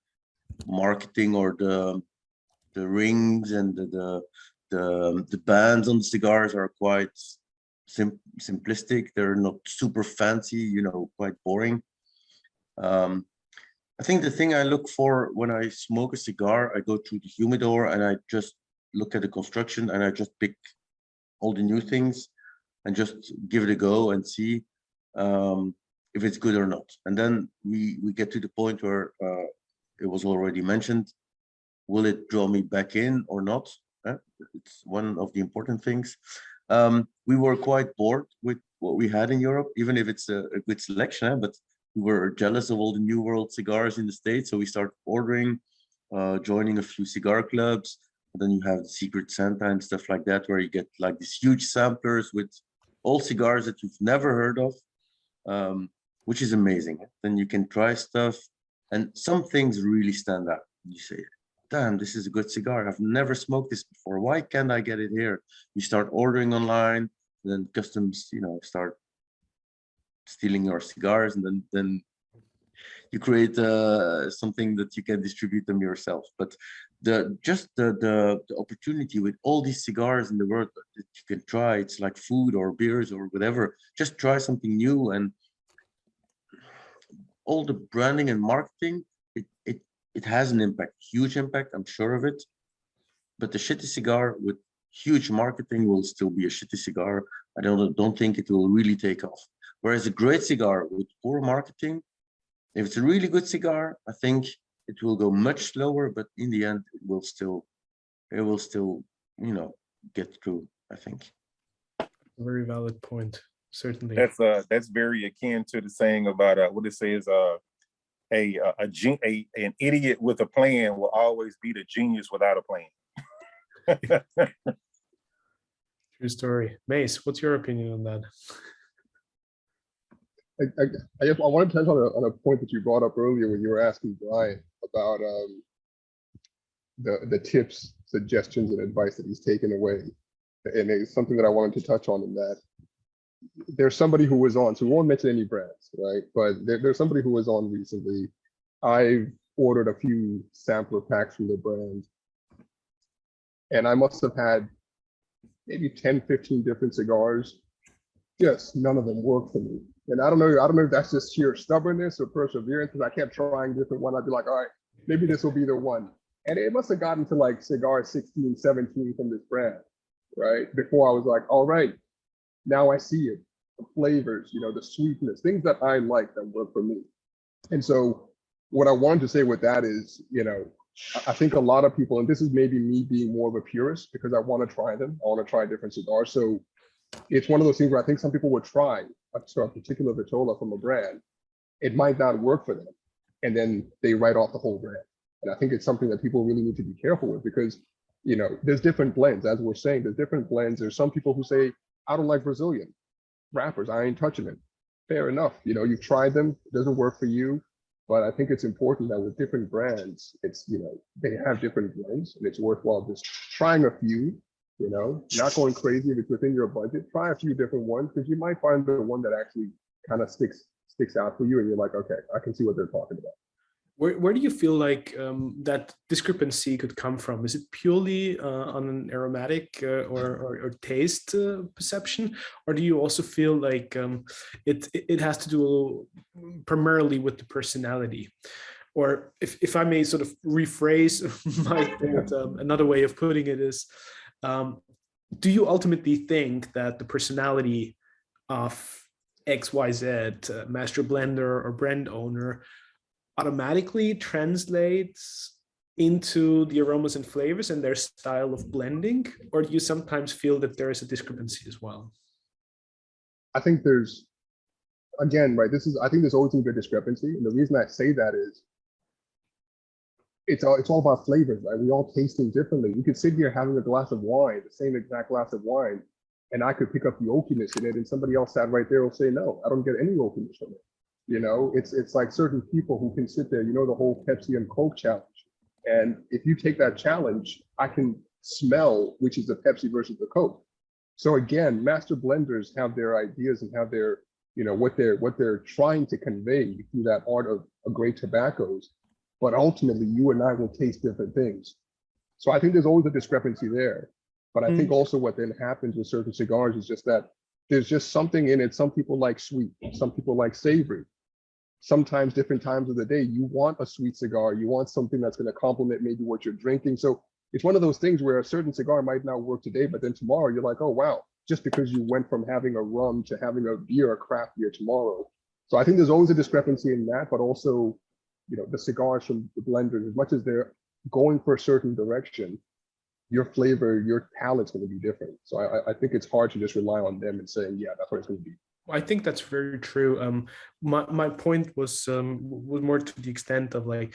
marketing or the rings and the bands on the cigars are quite simplistic. They're not super fancy, quite boring. I think the thing I look for when I smoke a cigar, I go through the humidor and I just look at the construction and I just pick all the new things and just give it a go and see if it's good or not. And then we get to the point where it was already mentioned, will it draw me back in or not? It's one of the important things. We were quite bored with what we had in Europe, even if it's a good selection, but we were jealous of all the New World cigars in the States. So we started ordering, joining a few cigar clubs. And then you have the Secret Santa and stuff like that, where you get like these huge samplers with all cigars that you've never heard of, which is amazing. Then you can try stuff, and some things really stand out. You say, damn, this is a good cigar. I've never smoked this before. Why can't I get it here? You start ordering online, then customs, start stealing your cigars, and then you create something that you can distribute them yourself. But the opportunity with all these cigars in the world that you can try, it's like food or beers or whatever. Just try something new, and all the branding and marketing, it has an impact, huge impact, I'm sure of it. But the shitty cigar with huge marketing will still be a shitty cigar. I don't think it will really take off. Whereas a great cigar with poor marketing, if it's a really good cigar, I think it will go much slower, but in the end, it will still, get through, I think. Very valid point, certainly. That's very akin to the saying about what it says, an idiot with a plan will always beat a genius without a plan. True story. Mace, what's your opinion on that? I want to touch on a point that you brought up earlier when you were asking Brian about the tips, suggestions, and advice that he's taken away. And it's something that I wanted to touch on in that there's somebody who was on, so we won't mention any brands, right? But there's somebody who was on recently. I've ordered a few sampler packs from the brand, and I must have had maybe 10, 15 different cigars. Just none of them worked for me. And I don't know if that's just sheer stubbornness or perseverance, because I kept trying different ones. I'd be like, all right, maybe this will be the one. And it must have gotten to like cigar 16, 17 from this brand, right? Before I was like, all right, now I see it. The flavors, the sweetness, things that I like that work for me. And so what I wanted to say with that is, I think a lot of people, and this is maybe me being more of a purist because I want to try them. I want to try different cigars. So it's one of those things where I think some people would try a particular Vitola from a brand. It might not work for them. And then they write off the whole brand. And I think it's something that people really need to be careful with because, there's different blends. As we're saying, there's different blends. There's some people who say, I don't like Brazilian wrappers. I ain't touching it. Fair enough. You've tried them. It doesn't work for you. But I think it's important that with different brands, it's, they have different blends and it's worthwhile just trying a few, not going crazy if it's within your budget. Try a few different ones because you might find the one that actually kind of sticks out for you and you're like, okay, I can see what they're talking about. Where do you feel like that discrepancy could come from? Is it purely on an aromatic or taste perception, or do you also feel like it has to do primarily with the personality? Or if I may sort of rephrase my point, another way of putting it is, do you ultimately think that the personality of XYZ master blender or brand owner automatically translates into the aromas and flavors and their style of blending, or do you sometimes feel that there is a discrepancy as well? I think there's, again, right, I think there's always a good discrepancy. And the reason I say that is it's all about flavors, right? We all taste things differently. We could sit here having a glass of wine, the same exact glass of wine, and I could pick up the oakiness in it, and somebody else sat right there will say, no, I don't get any oakiness from it. It's like certain people who can sit there, the whole Pepsi and Coke challenge. And if you take that challenge, I can smell which is the Pepsi versus the Coke. So again, master blenders have their ideas and have their, what they're trying to convey through that art of great tobaccos. But ultimately, you and I will taste different things. So I think there's always a discrepancy there. But I think also what then happens with certain cigars is just that there's just something in it. Some people like sweet, some people like savory. Sometimes different times of the day, you want a sweet cigar. You want something that's going to complement maybe what you're drinking. So it's one of those things where a certain cigar might not work today, but then tomorrow you're like, oh, wow, just because you went from having a rum to having a beer, a craft beer tomorrow. So I think there's always a discrepancy in that, but also, the cigars from the blenders, as much as they're going for a certain direction, your flavor, your palate's going to be different. So I think it's hard to just rely on them and saying, yeah, that's what it's going to be. I think that's very true. My point was more to the extent of like,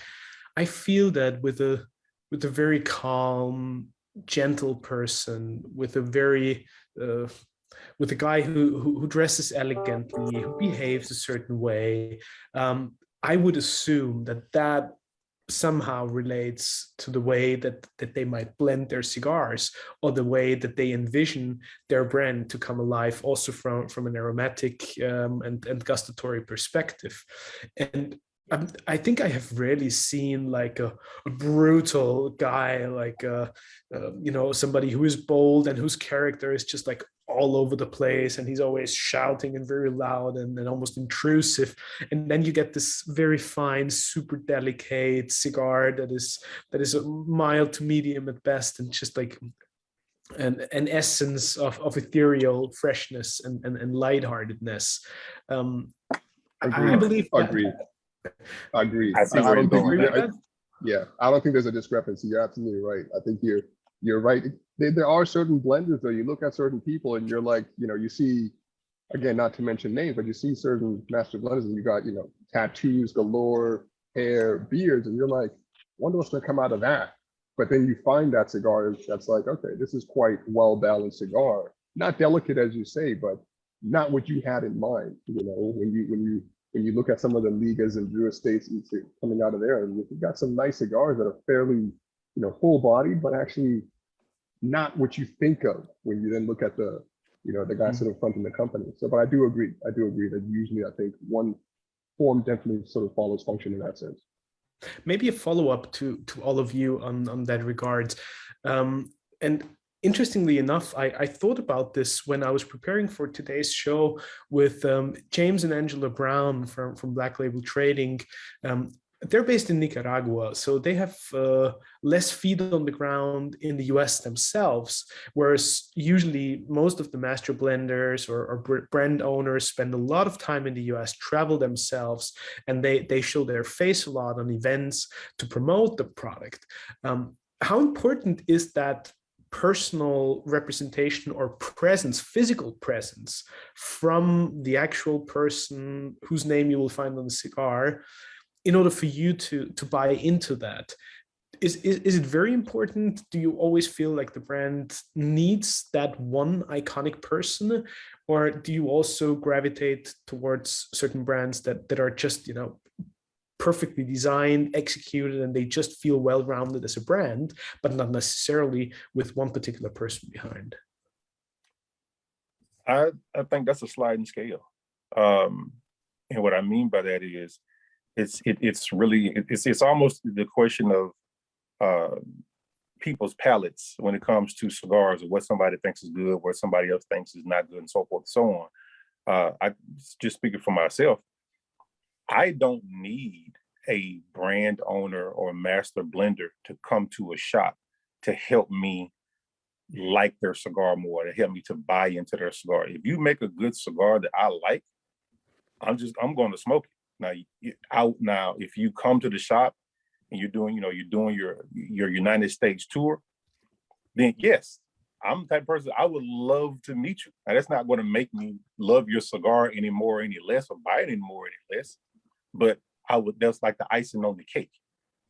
I feel that with a very calm, gentle person, with a very with a guy who dresses elegantly, who behaves a certain way, I would assume that somehow relates to the way that they might blend their cigars, or the way that they envision their brand to come alive, also from an aromatic and gustatory perspective. And I think I have rarely seen like a brutal guy, like somebody who is bold and whose character is just like all over the place, and he's always shouting and very loud and almost intrusive. And then you get this very fine, super delicate cigar that is a mild to medium at best, and just like an essence of ethereal freshness and lightheartedness. I believe Agreed. I see where you're going. Yeah, I don't think there's a discrepancy. You're absolutely right. I think you're right. There are certain blenders though. You look at certain people and you're like, you see, again, not to mention names, but you see certain master blenders and you got, tattoos galore, hair, beards, and you're like, wonder what's gonna come out of that. But then you find that cigar that's like, okay, this is quite well-balanced cigar. Not delicate as you say, but not what you had in mind. When you look at some of the Ligas and Drew Estates coming out of there, and you've got some nice cigars that are fairly, full-bodied, but actually not what you think of when you then look at the guy sitting fronting the company. So, but I do agree that usually I think one form definitely sort of follows function in that sense. Maybe a follow-up to all of you on that regards. And interestingly enough, I thought about this when I was preparing for today's show with James and Angela Brown from Black Label Trading. They're based in Nicaragua, so they have less feet on the ground in the US themselves, whereas usually most of the master blenders or brand owners spend a lot of time in the US, travel themselves, and they show their face a lot on events to promote the product. How important is that personal representation or presence, physical presence from the actual person whose name you will find on the cigar, in order for you to buy into that? Is it very important? Do you always feel like the brand needs that one iconic person, or do you also gravitate towards certain brands that are just perfectly designed, executed, and they just feel well-rounded as a brand, but not necessarily with one particular person behind? I think that's a sliding scale. And what I mean by that is it's almost the question of people's palates when it comes to cigars, or what somebody thinks is good, what somebody else thinks is not good, and so forth and so on. I just speaking for myself, I don't need a brand owner or master blender to come to a shop to help me like their cigar more, to help me to buy into their cigar. If you make a good cigar that I like, I'm going to smoke it. Now, if you come to the shop and you're doing your United States tour, then yes, I'm the type of person, I would love to meet you. Now, that's not going to make me love your cigar any more, any less, or buy it any more, any less. But that's like the icing on the cake.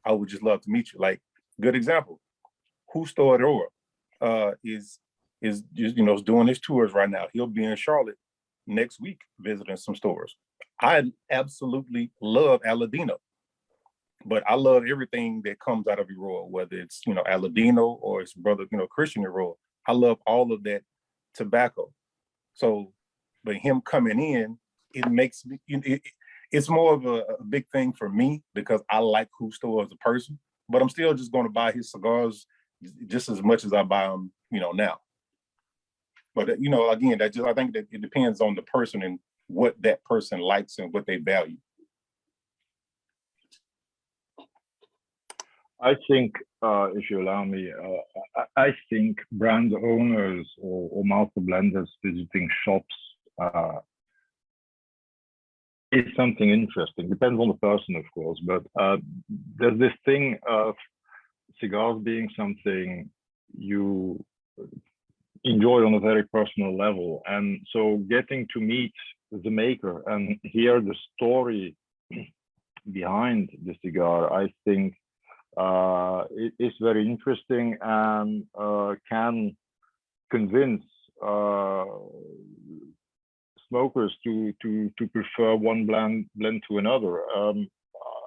I would just love to meet you. Like, good example, Justo Aurora is just, doing his tours right now. He'll be in Charlotte next week visiting some stores. I absolutely love Aladino, but I love everything that comes out of Aurora, whether it's, Aladino or his brother, Christian Aurora. I love all of that tobacco. So, but him coming in, it makes me, it's more of a big thing for me because I like Justo as a person, but I'm still just going to buy his cigars just as much as I buy them, now. But, again, I think that it depends on the person and what that person likes and what they value. I think, if you allow me, I think brand owners or master blenders visiting shops is something interesting. Depends on the person, of course, but there's this thing of cigars being something you enjoy on a very personal level. And so getting to meet the maker and hear the story behind the cigar, I think it is very interesting and can convince smokers to prefer one blend to another.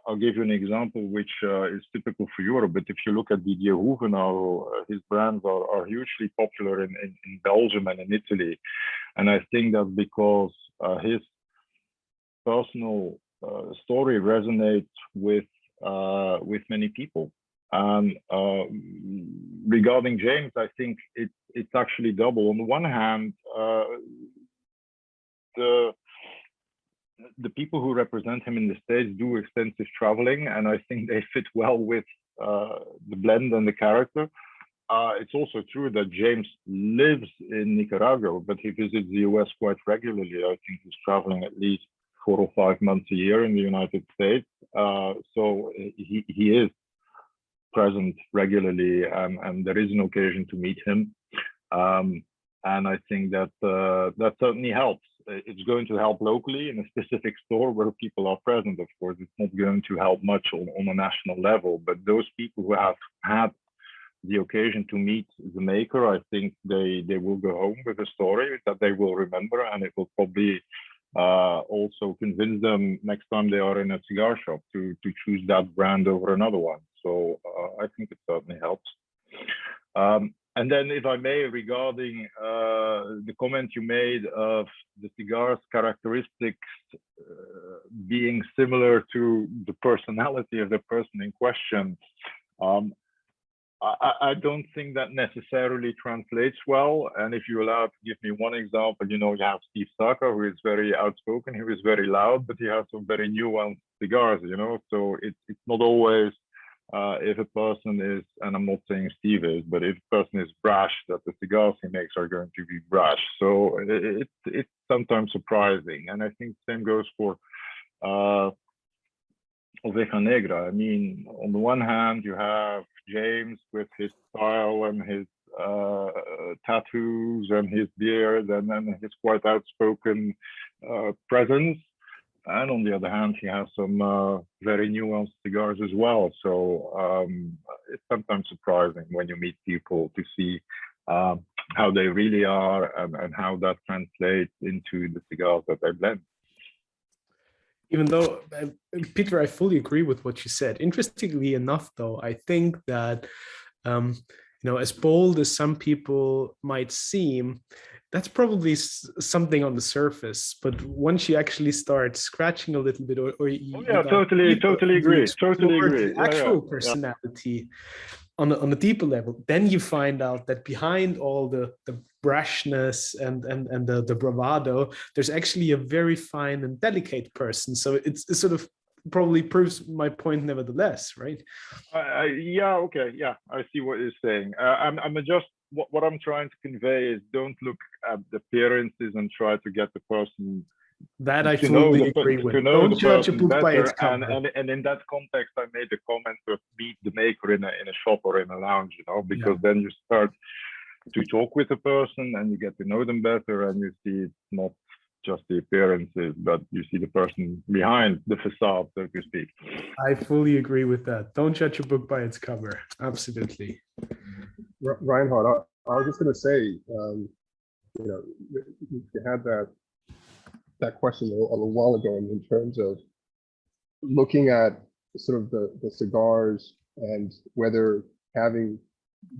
I'll give you an example which is typical for Europe, but if you look at Didier Hugenau, his brands are hugely popular in Belgium and in Italy. And I think that's because his personal story resonates with many people. And regarding James, I think it's actually double. On the one hand, the people who represent him in the States do extensive traveling, and I think they fit well with the blend and the character. It's also true that James lives in Nicaragua, but he visits the US quite regularly. I think he's traveling at least 4 or 5 months a year in the United States. So he is present regularly, and there is an occasion to meet him. And I think that that certainly helps. It's going to help locally in a specific store where people are present. Of course, it's not going to help much on a national level, but those people who have had the occasion to meet the maker, I think they will go home with a story that they will remember, and it will probably also convince them next time they are in a cigar shop to choose that brand over another one. So I think it certainly helps. And then, if I may, regarding the comment you made of the cigar's characteristics being similar to the personality of the person in question, I don't think that necessarily translates well. And if you allow to give me one example, you have Steve Saka, who is very outspoken, who is very loud, but he has some very nuanced cigars, So it's not always if a person is, and I'm not saying Steve is, but if a person is brash, that the cigars he makes are going to be brash. So it's sometimes surprising. And I think the same goes for Oveja Negra. I mean, on the one hand, you have James with his style and his tattoos and his beard and then his quite outspoken presence. And on the other hand, he has some very nuanced cigars as well. So it's sometimes surprising when you meet people to see how they really are and how that translates into the cigars that they blend. Even though, Peter, I fully agree with what you said. Interestingly enough, though, I think that, as bold as some people might seem, that's probably something on the surface. But once you actually start scratching a little bit, totally agree. The actual personality on a deeper level, then you find out that behind all the brashness and the bravado, there's actually a very fine and delicate person. So it sort of probably proves my point nevertheless, right? Okay, I see what you're saying. I'm just what I'm trying to convey is don't look at the appearances and try to get the person. That I fully agree with. Don't judge a book by its cover. And in that context, I made the comment to meet the maker in a shop or in a lounge, because then you start to talk with the person and you get to know them better, and you see it's not just the appearances, but you see the person behind the facade, so to speak. I fully agree with that. Don't judge a book by its cover. Absolutely. Reinhard, I was just going to say, you had that question a little while ago in terms of looking at sort of the cigars and whether having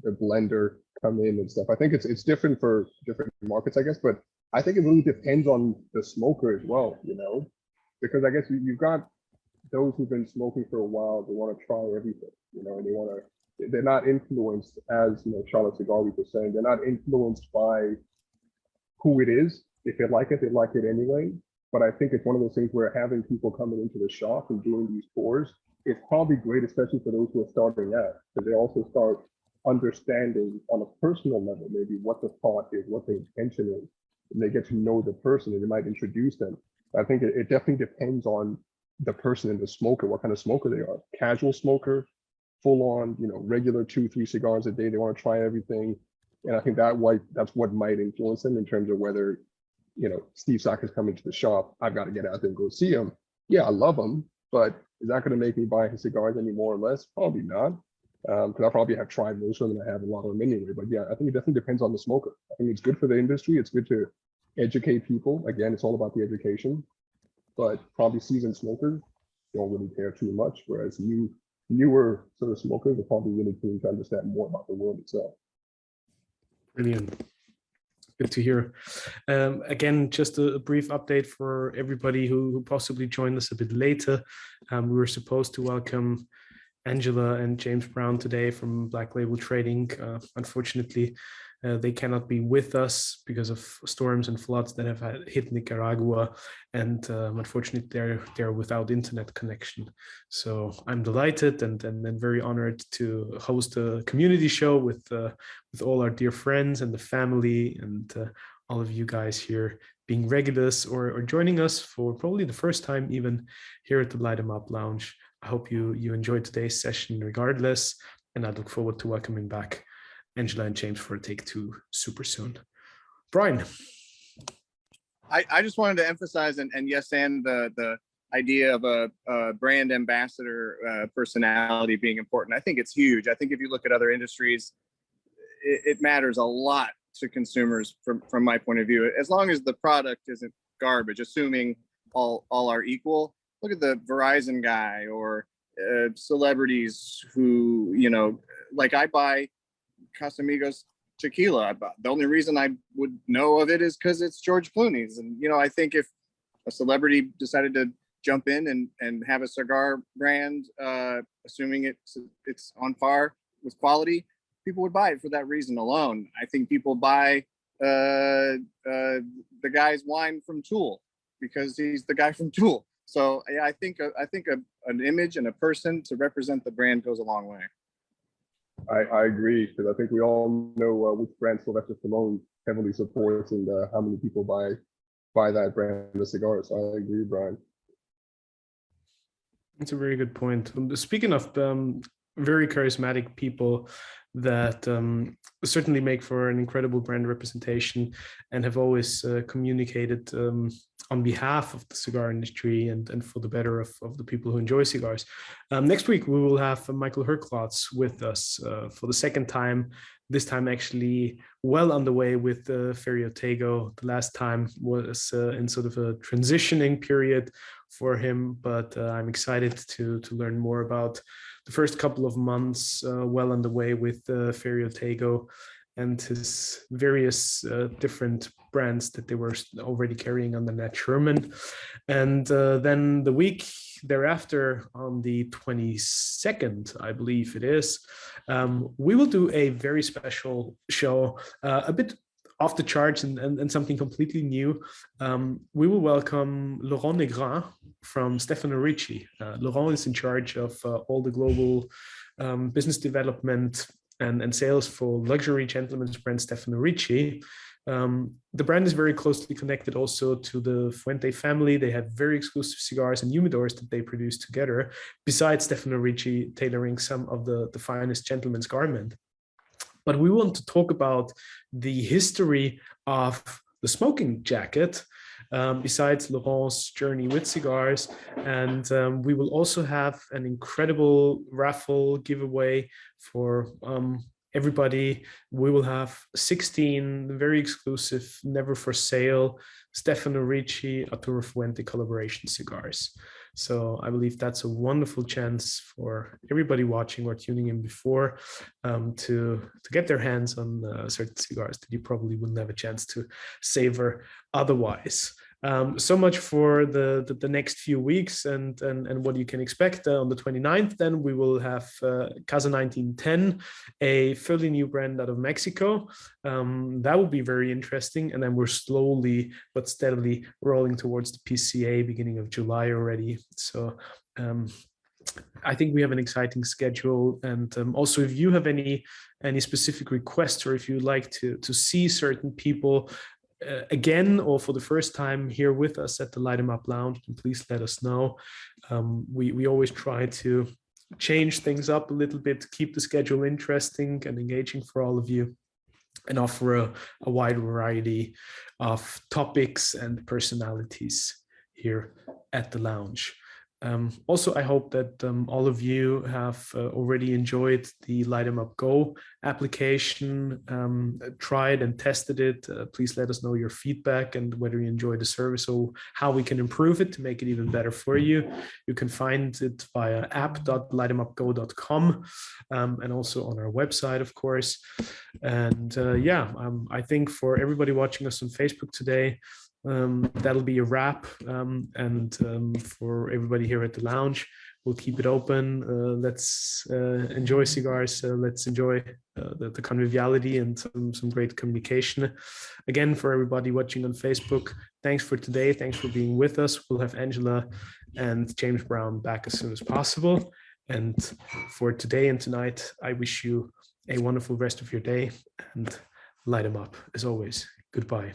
the blender come in and stuff. I think it's different for different markets, I guess, but I think it really depends on the smoker as well, because I guess you've got those who've been smoking for a while, they want to try everything, and they're not influenced, as Charlotte Cigar Week was saying, they're not influenced by who it is. If they like it anyway. But I think it's one of those things where having people coming into the shop and doing these tours is probably great, especially for those who are starting out, because they also start understanding on a personal level, maybe what the thought is, what the intention is, and they get to know the person and they might introduce them. I think it definitely depends on the person and the smoker, what kind of smoker they are. Casual smoker, full on, regular 2-3 cigars a day. They want to try everything. And I think that's what might influence them in terms of whether, Steve Sacker's coming to the shop. I've got to get out there and go see him. Yeah, I love him, but is that going to make me buy his cigars any more or less? Probably not. Because I probably have tried most of them and I have a lot of them anyway. But yeah, I think it definitely depends on the smoker. I think it's good for the industry. It's good to educate people. Again, it's all about the education. But probably seasoned smokers don't really care too much, whereas newer sort of smokers are probably really keen to understand more about the world itself. Brilliant. Good to hear. Again, just a brief update for everybody who possibly joined us a bit later. We were supposed to welcome Angela and James Brown today from Black Label Trading. Unfortunately, they cannot be with us because of storms and floods that have hit Nicaragua, and unfortunately they're without internet connection. So I'm delighted and very honored to host a community show with all our dear friends and the family and all of you guys here being regulars or joining us for probably the first time even here at the Light 'em Up Lounge. I hope you enjoyed today's session regardless, and I look forward to welcoming back Angela and James for take two super soon. Brian. I just wanted to emphasize and yes, and the idea of a brand ambassador personality being important. I think it's huge. I think if you look at other industries, it matters a lot to consumers from my point of view, as long as the product isn't garbage, assuming all are equal. Look at the Verizon guy or celebrities who, like I buy Casamigos tequila. The only reason I would know of it is because it's George Clooney's. And, I think if a celebrity decided to jump in and have a cigar brand, assuming it's on par with quality, people would buy it for that reason alone. I think people buy the guy's wine from Tool because he's the guy from Tool. So yeah, I think an image and a person to represent the brand goes a long way. I agree, because I think we all know which brand Sylvester Stallone heavily supports and how many people buy that brand of cigars. So I agree, Brian. That's a very good point. Speaking of very charismatic people that certainly make for an incredible brand representation and have always communicated on behalf of the cigar industry and for the better of the people who enjoy cigars. Next week, we will have Michael Herklotz with us for the second time, this time actually well underway with Ferio Tego. The last time was in sort of a transitioning period for him, but I'm excited to learn more about the first couple of months well underway with Ferio Tego and his various different brands that they were already carrying under Nat Sherman. And then the week thereafter, on the 22nd, I believe it is, we will do a very special show, a bit off the charts and something completely new. We will welcome Laurent Negrin from Stefano Ricci. Laurent is in charge of all the global business development and sales for luxury gentlemen's brand Stefano Ricci. The brand is very closely connected also to the Fuente family. They have very exclusive cigars and humidors that they produce together, besides Stefano Ricci tailoring some of the finest gentlemen's garment. But we want to talk about the history of the smoking jacket, besides Laurent's journey with cigars. And we will also have an incredible raffle giveaway for everybody. We will have 16 very exclusive, never for sale, Stefano Ricci, Arturo Fuente collaboration cigars. So I believe that's a wonderful chance for everybody watching or tuning in before to get their hands on certain cigars that you probably wouldn't have a chance to savor otherwise. So much for the next few weeks and what you can expect. On the 29th, then we will have Casa 1910, a fairly new brand out of Mexico. That will be very interesting. And then we're slowly but steadily rolling towards the PCA beginning of July already. So I think we have an exciting schedule. And also, if you have any specific requests, or if you'd like to see certain people again or for the first time here with us at the Light 'em Up Lounge, please let us know. We always try to change things up a little bit, keep the schedule interesting and engaging for all of you, and offer a wide variety of topics and personalities here at the lounge. Also, I hope that all of you have already enjoyed the Light 'em Up Go application, tried and tested it. Please let us know your feedback and whether you enjoy the service or how we can improve it to make it even better for you. You can find it via app.lightemupgo.com and also on our website, of course. And I think for everybody watching us on Facebook today, that'll be a wrap, and for everybody here at the lounge, we'll keep it open. Let's enjoy cigars. Let's enjoy the conviviality and some great communication. Again, for everybody watching on Facebook, thanks for today. Thanks for being with us. We'll have Angela and James Brown back as soon as possible. And for today and tonight, I wish you a wonderful rest of your day, and light 'em up as always. Goodbye.